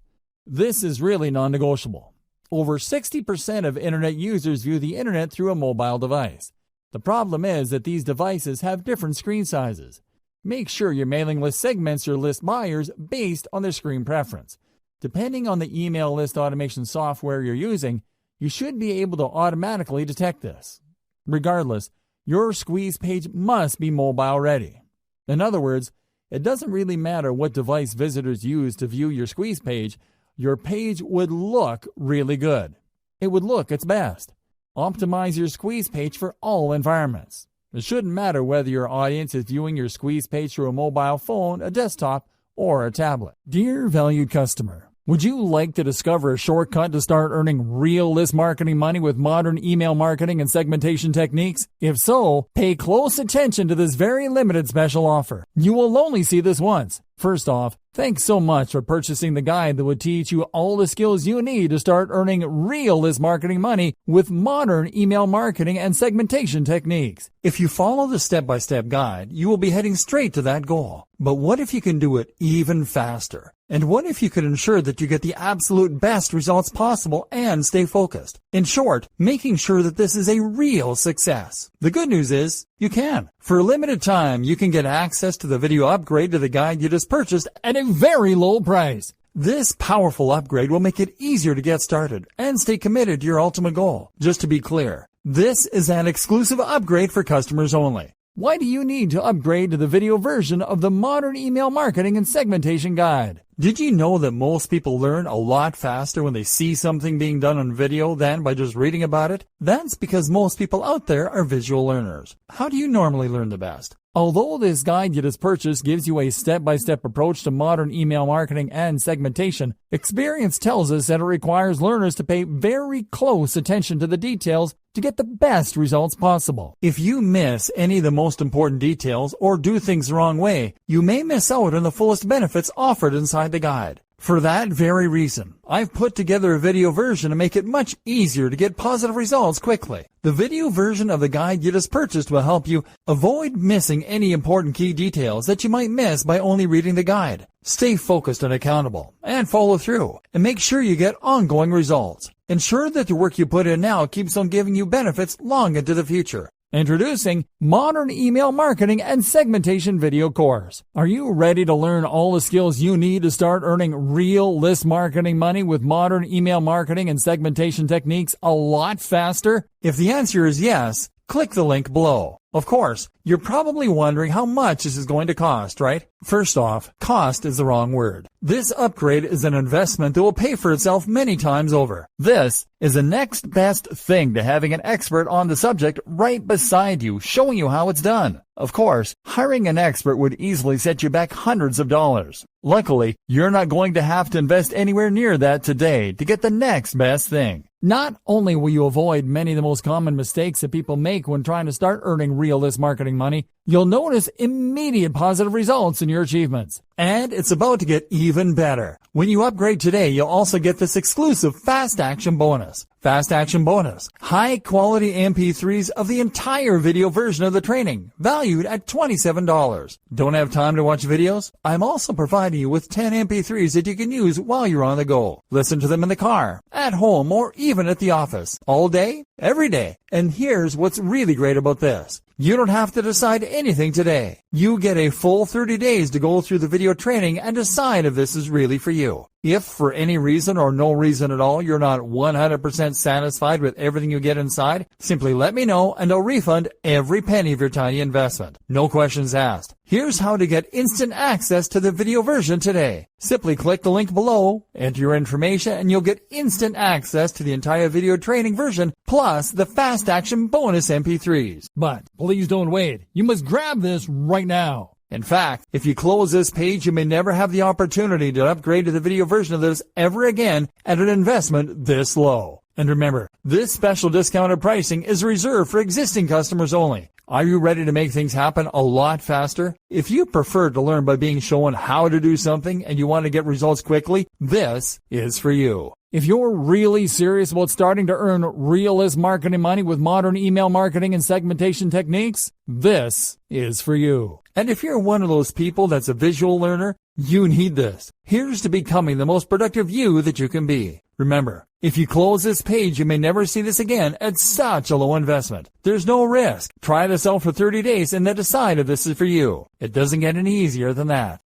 This is really non-negotiable. Over 60% of internet users view the internet through a mobile device. The problem is that these devices have different screen sizes. Make sure your mailing list segments your list buyers based on their screen preference. Depending on the email list automation software you're using, you should be able to automatically detect this. Regardless, your squeeze page must be mobile ready. In other words, it doesn't really matter what device visitors use to view your squeeze page, your page would look really good. It would look its best. Optimize your squeeze page for all environments. It shouldn't matter whether your audience is viewing your squeeze page through a mobile phone, a desktop, or a tablet. Dear valued customer, would you like to discover a shortcut to start earning real list marketing money with modern email marketing and segmentation techniques? If so, pay close attention to this very limited special offer. You will only see this once. First off, thanks so much for purchasing the guide that would teach you all the skills you need to start earning real list marketing money with modern email marketing and segmentation techniques. If you follow the step-by-step guide, you will be heading straight to that goal. But what if you can do it even faster? And what if you could ensure that you get the absolute best results possible and stay focused? In short, making sure that this is a real success. The good news is, you can. For a limited time, you can get access to the video upgrade to the guide you just purchased at a very low price. This powerful upgrade will make it easier to get started and stay committed to your ultimate goal. Just to be clear, this is an exclusive upgrade for customers only. Why do you need to upgrade to the video version of the Modern Email Marketing and Segmentation Guide? Did you know that most people learn a lot faster when they see something being done on video than by just reading about it? That's because most people out there are visual learners. How do you normally learn the best? Although this guide you just purchased gives you a step-by-step approach to modern email marketing and segmentation, experience tells us that it requires learners to pay very close attention to the details to get the best results possible. If you miss any of the most important details or do things the wrong way, you may miss out on the fullest benefits offered inside the guide. For that very reason, I've put together a video version to make it much easier to get positive results quickly. The video version of the guide you just purchased will help you avoid missing any important key details that you might miss by only reading the guide. Stay focused and accountable, and follow through, and make sure you get ongoing results. Ensure that the work you put in now keeps on giving you benefits long into the future. Introducing Modern Email Marketing and Segmentation Video Course. Are you ready to learn all the skills you need to start earning real list marketing money with modern email marketing and segmentation techniques a lot faster? If the answer is yes, click the link below. Of course, you're probably wondering how much this is going to cost, right? First off, cost is the wrong word. This upgrade is an investment that will pay for itself many times over. This is the next best thing to having an expert on the subject right beside you, showing you how it's done. Of course, hiring an expert would easily set you back hundreds of dollars. Luckily, you're not going to have to invest anywhere near that today to get the next best thing. Not only will you avoid many of the most common mistakes that people make when trying to start earning real list marketing money, you'll notice immediate positive results in your achievements. And it's about to get even better. When you upgrade today, you'll also get this exclusive Fast Action Bonus. Fast Action Bonus. High quality MP3s of the entire video version of the training, valued at $27. Don't have time to watch videos? I'm also providing you with 10 MP3s that you can use while you're on the go. Listen to them in the car, at home, or even at the office. All day, every day. And here's what's really great about this. You don't have to decide anything today. You get a full 30 days to go through the video training and decide if this is really for you. If for any reason or no reason at all you're not 100% satisfied with everything you get inside, simply let me know and I'll refund every penny of your tiny investment. No questions asked. Here's how to get instant access to the video version today. Simply click the link below, enter your information, and you'll get instant access to the entire video training version plus the Fast Action Bonus MP3s. But please don't wait. You must grab this right now. In fact, if you close this page, you may never have the opportunity to upgrade to the video version of this ever again at an investment this low. And remember, this special discounted pricing is reserved for existing customers only. Are you ready to make things happen a lot faster? If you prefer to learn by being shown how to do something and you want to get results quickly, this is for you. If you're really serious about starting to earn real list marketing money with modern email marketing and segmentation techniques, this is for you. And if you're one of those people that's a visual learner, you need this. Here's to becoming the most productive you that you can be. Remember, if you close this page, you may never see this again at such a low investment. There's no risk. Try this out for 30 days and then decide if this is for you. It doesn't get any easier than that.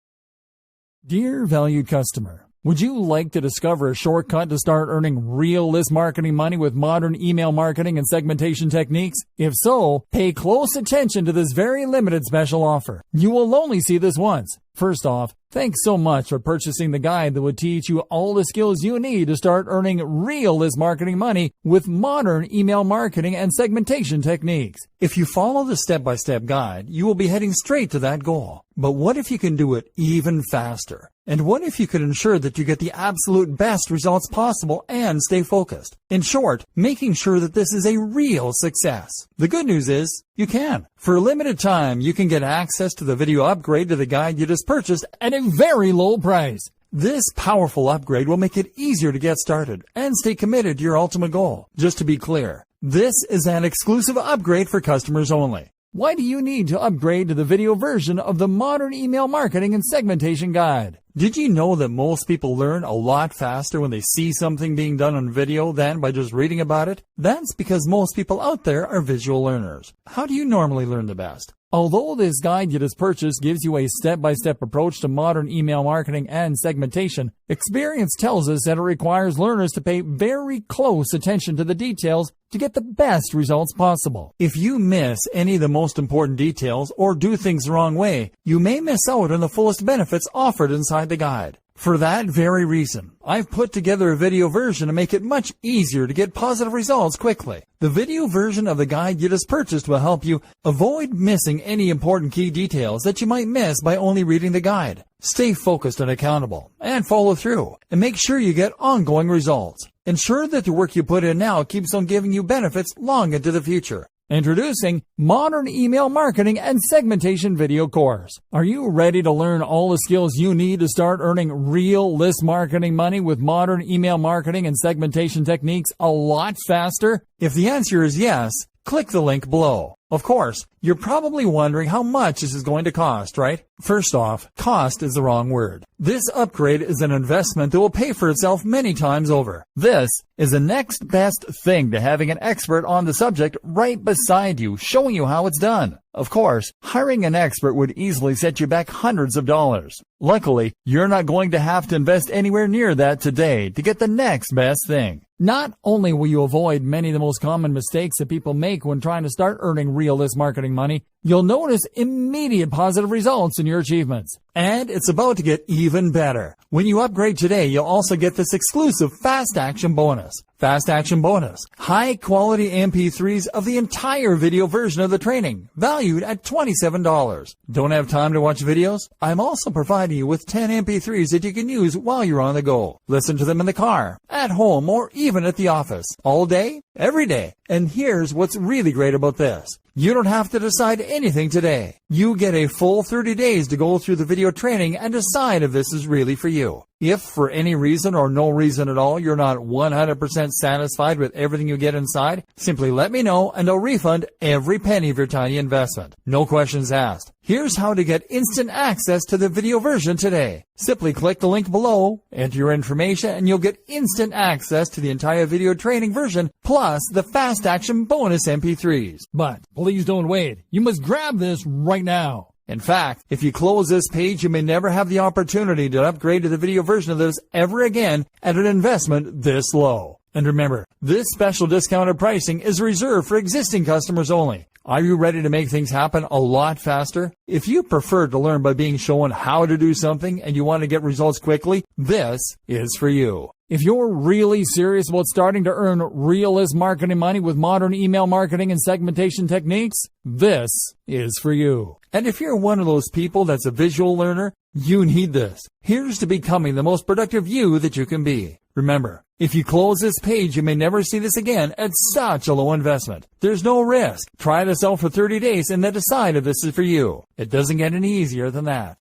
Dear valued customer, would you like to discover a shortcut to start earning real list marketing money with modern email marketing and segmentation techniques? If so, pay close attention to this very limited special offer. You will only see this once. First off, thanks so much for purchasing the guide that would teach you all the skills you need to start earning real list marketing money with modern email marketing and segmentation techniques. If you follow the step-by-step guide, you will be heading straight to that goal. But what if you can do it even faster? And what if you could ensure that you get the absolute best results possible and stay focused? In short, making sure that this is a real success. The good news is, you can. For a limited time, you can get access to the video upgrade to the guide you just purchased at a very low price. This powerful upgrade will make it easier to get started and stay committed to your ultimate goal. Just to be clear, this is an exclusive upgrade for customers only. Why do you need to upgrade to the video version of the modern email marketing and segmentation guide? Did you know that most people learn a lot faster when they see something being done on video than by just reading about it? That's because most people out there are visual learners. How do you normally learn the best? Although this guide you just purchased gives you a step-by-step approach to modern email marketing and segmentation, experience tells us that it requires learners to pay very close attention to the details to get the best results possible. If you miss any of the most important details or do things the wrong way, you may miss out on the fullest benefits offered inside the guide. For that very reason, I've put together a video version to make it much easier to get positive results quickly. The video version of the guide you just purchased will help you avoid missing any important key details that you might miss by only reading the guide. Stay focused and accountable, and follow through, and make sure you get ongoing results. Ensure that the work you put in now keeps on giving you benefits long into the future. Introducing Modern Email Marketing and Segmentation Video Course. Are you ready to learn all the skills you need to start earning real list marketing money with modern email marketing and segmentation techniques a lot faster? If the answer is yes, click the link below. Of course, you're probably wondering how much this is going to cost, right? First off, cost is the wrong word. This upgrade is an investment that will pay for itself many times over. This is the next best thing to having an expert on the subject right beside you, showing you how it's done. Of course, hiring an expert would easily set you back hundreds of dollars. Luckily, you're not going to have to invest anywhere near that today to get the next best thing. Not only will you avoid many of the most common mistakes that people make when trying to start earning real list marketing money, you'll notice immediate positive results in your achievements. And it's about to get even better. When you upgrade today, you'll also get this exclusive Fast Action Bonus. Fast Action Bonus. High quality MP3s of the entire video version of the training, valued at $27. Don't have time to watch videos? I'm also providing you with 10 MP3s that you can use while you're on the go. Listen to them in the car, at home, or even at the office. All day, every day. And here's what's really great about this. You don't have to decide anything today. You get a full 30 days to go through the video training and decide if this is really for you. If for any reason or no reason at all you're not 100% satisfied with everything you get inside, simply let me know and I'll refund every penny of your tiny investment. No questions asked. Here's how to get instant access to the video version today. Simply click the link below, enter your information, and you'll get instant access to the entire video training version plus the Fast Action Bonus MP3s. But please don't wait. You must grab this right now. In fact, if you close this page, you may never have the opportunity to upgrade to the video version of this ever again at an investment this low. And remember, this special discounted pricing is reserved for existing customers only. Are you ready to make things happen a lot faster? If you prefer to learn by being shown how to do something and you want to get results quickly, this is for you. If you're really serious about starting to earn real-list marketing money with modern email marketing and segmentation techniques, this is for you. And if you're one of those people that's a visual learner, you need this. Here's to becoming the most productive you that you can be. Remember, if you close this page, you may never see this again at such a low investment. There's no risk. Try this out for 30 days and then decide if this is for you. It doesn't get any easier than that.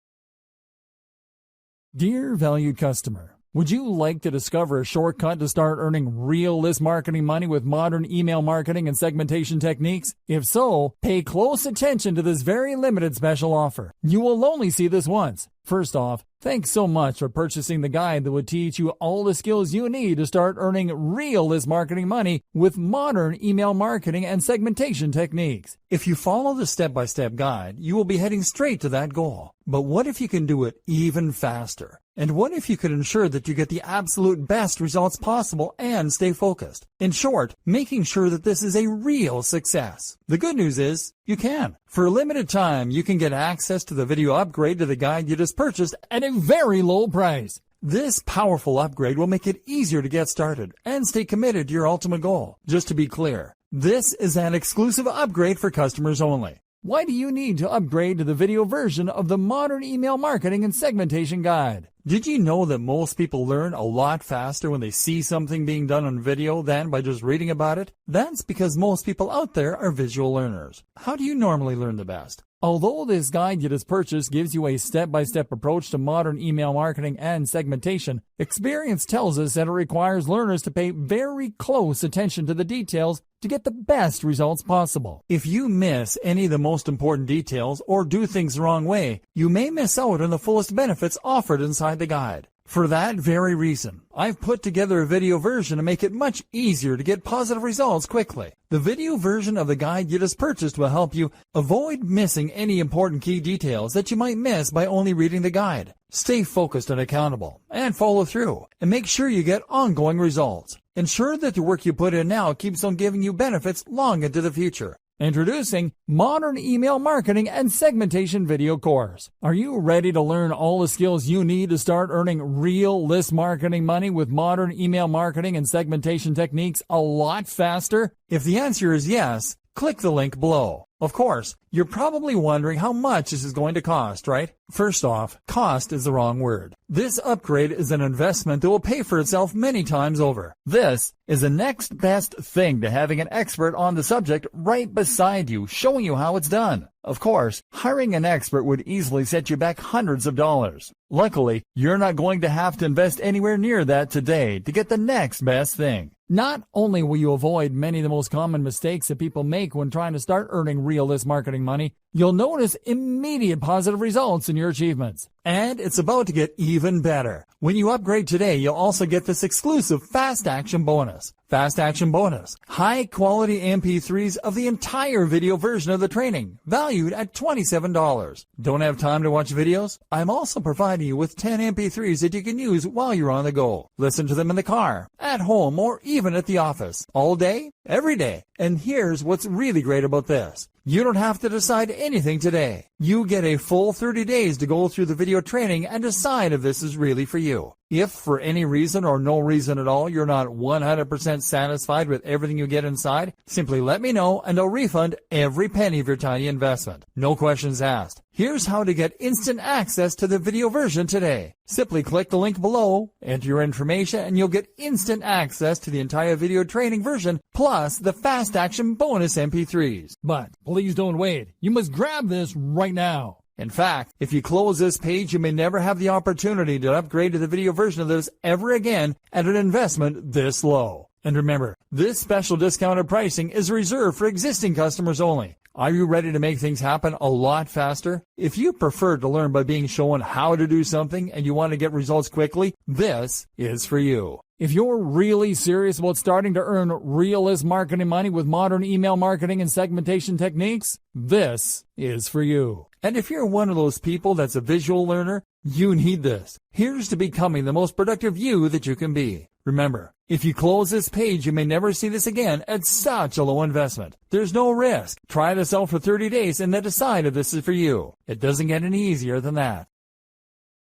Dear valued customer, would you like to discover a shortcut to start earning real list marketing money with modern email marketing and segmentation techniques? If so, pay close attention to this very limited special offer. You will only see this once. First off, thanks so much for purchasing the guide that would teach you all the skills you need to start earning real list marketing money with modern email marketing and segmentation techniques. If you follow the step-by-step guide, you will be heading straight to that goal. But what if you can do it even faster? And what if you could ensure that you get the absolute best results possible and stay focused? In short, making sure that this is a real success. The good news is, you can. For a limited time, you can get access to the video upgrade to the guide you just purchased at a very low price. This powerful upgrade will make it easier to get started and stay committed to your ultimate goal. Just to be clear, this is an exclusive upgrade for customers only. Why do you need to upgrade to the video version of the modern email marketing and segmentation guide? Did you know that most people learn a lot faster when they see something being done on video than by just reading about it? That's because most people out there are visual learners. How do you normally learn the best? Although this guide you just purchased gives you a step-by-step approach to modern email marketing and segmentation, experience tells us that it requires learners to pay very close attention to the details to get the best results possible. If you miss any of the most important details or do things the wrong way, you may miss out on the fullest benefits offered inside the guide. For that very reason, I've put together a video version to make it much easier to get positive results quickly. The video version of the guide you just purchased will help you avoid missing any important key details that you might miss by only reading the guide. Stay focused and accountable, and follow through, and make sure you get ongoing results. Ensure that the work you put in now keeps on giving you benefits long into the future. Introducing Modern Email Marketing and Segmentation Video Course. Are you ready to learn all the skills you need to start earning real list marketing money with modern email marketing and segmentation techniques a lot faster? If the answer is yes, click the link below. Of course, you're probably wondering how much this is going to cost, right? First off, cost is the wrong word. This upgrade is an investment that will pay for itself many times over. This is the next best thing to having an expert on the subject right beside you, showing you how it's done. Of course, hiring an expert would easily set you back hundreds of dollars. Luckily, you're not going to have to invest anywhere near that today to get the next best thing. Not only will you avoid many of the most common mistakes that people make when trying to start earning real list marketing money, you'll notice immediate positive results in your achievements. And it's about to get even better. When you upgrade today, you'll also get this exclusive Fast Action Bonus. Fast Action Bonus. High quality MP3s of the entire video version of the training, valued at $27. Don't have time to watch videos? I'm also providing you with 10 MP3s that you can use while you're on the go. Listen to them in the car, at home, or even at the office. All day, every day. And here's what's really great about this. You don't have to decide anything today. You get a full 30 days to go through the video training and decide if this is really for you. If for any reason or no reason at all you're not 100% satisfied with everything you get inside, simply let me know and I'll refund every penny of your tiny investment. No questions asked. Here's how to get instant access to the video version today. Simply click the link below, enter your information, and you'll get instant access to the entire video training version plus the Fast Action Bonus MP3s. But please don't wait. You must grab this right now. In fact, if you close this page, you may never have the opportunity to upgrade to the video version of this ever again at an investment this low. And remember, this special discounted pricing is reserved for existing customers only. Are you ready to make things happen a lot faster? If you prefer to learn by being shown how to do something and you want to get results quickly, this is for you. If you're really serious about starting to earn realist marketing money with modern email marketing and segmentation techniques, this is for you. And if you're one of those people that's a visual learner, you need this. Here's to becoming the most productive you that you can be. Remember, if you close this page, you may never see this again at such a low investment. There's no risk. Try this out for 30 days and then decide if this is for you. It doesn't get any easier than that.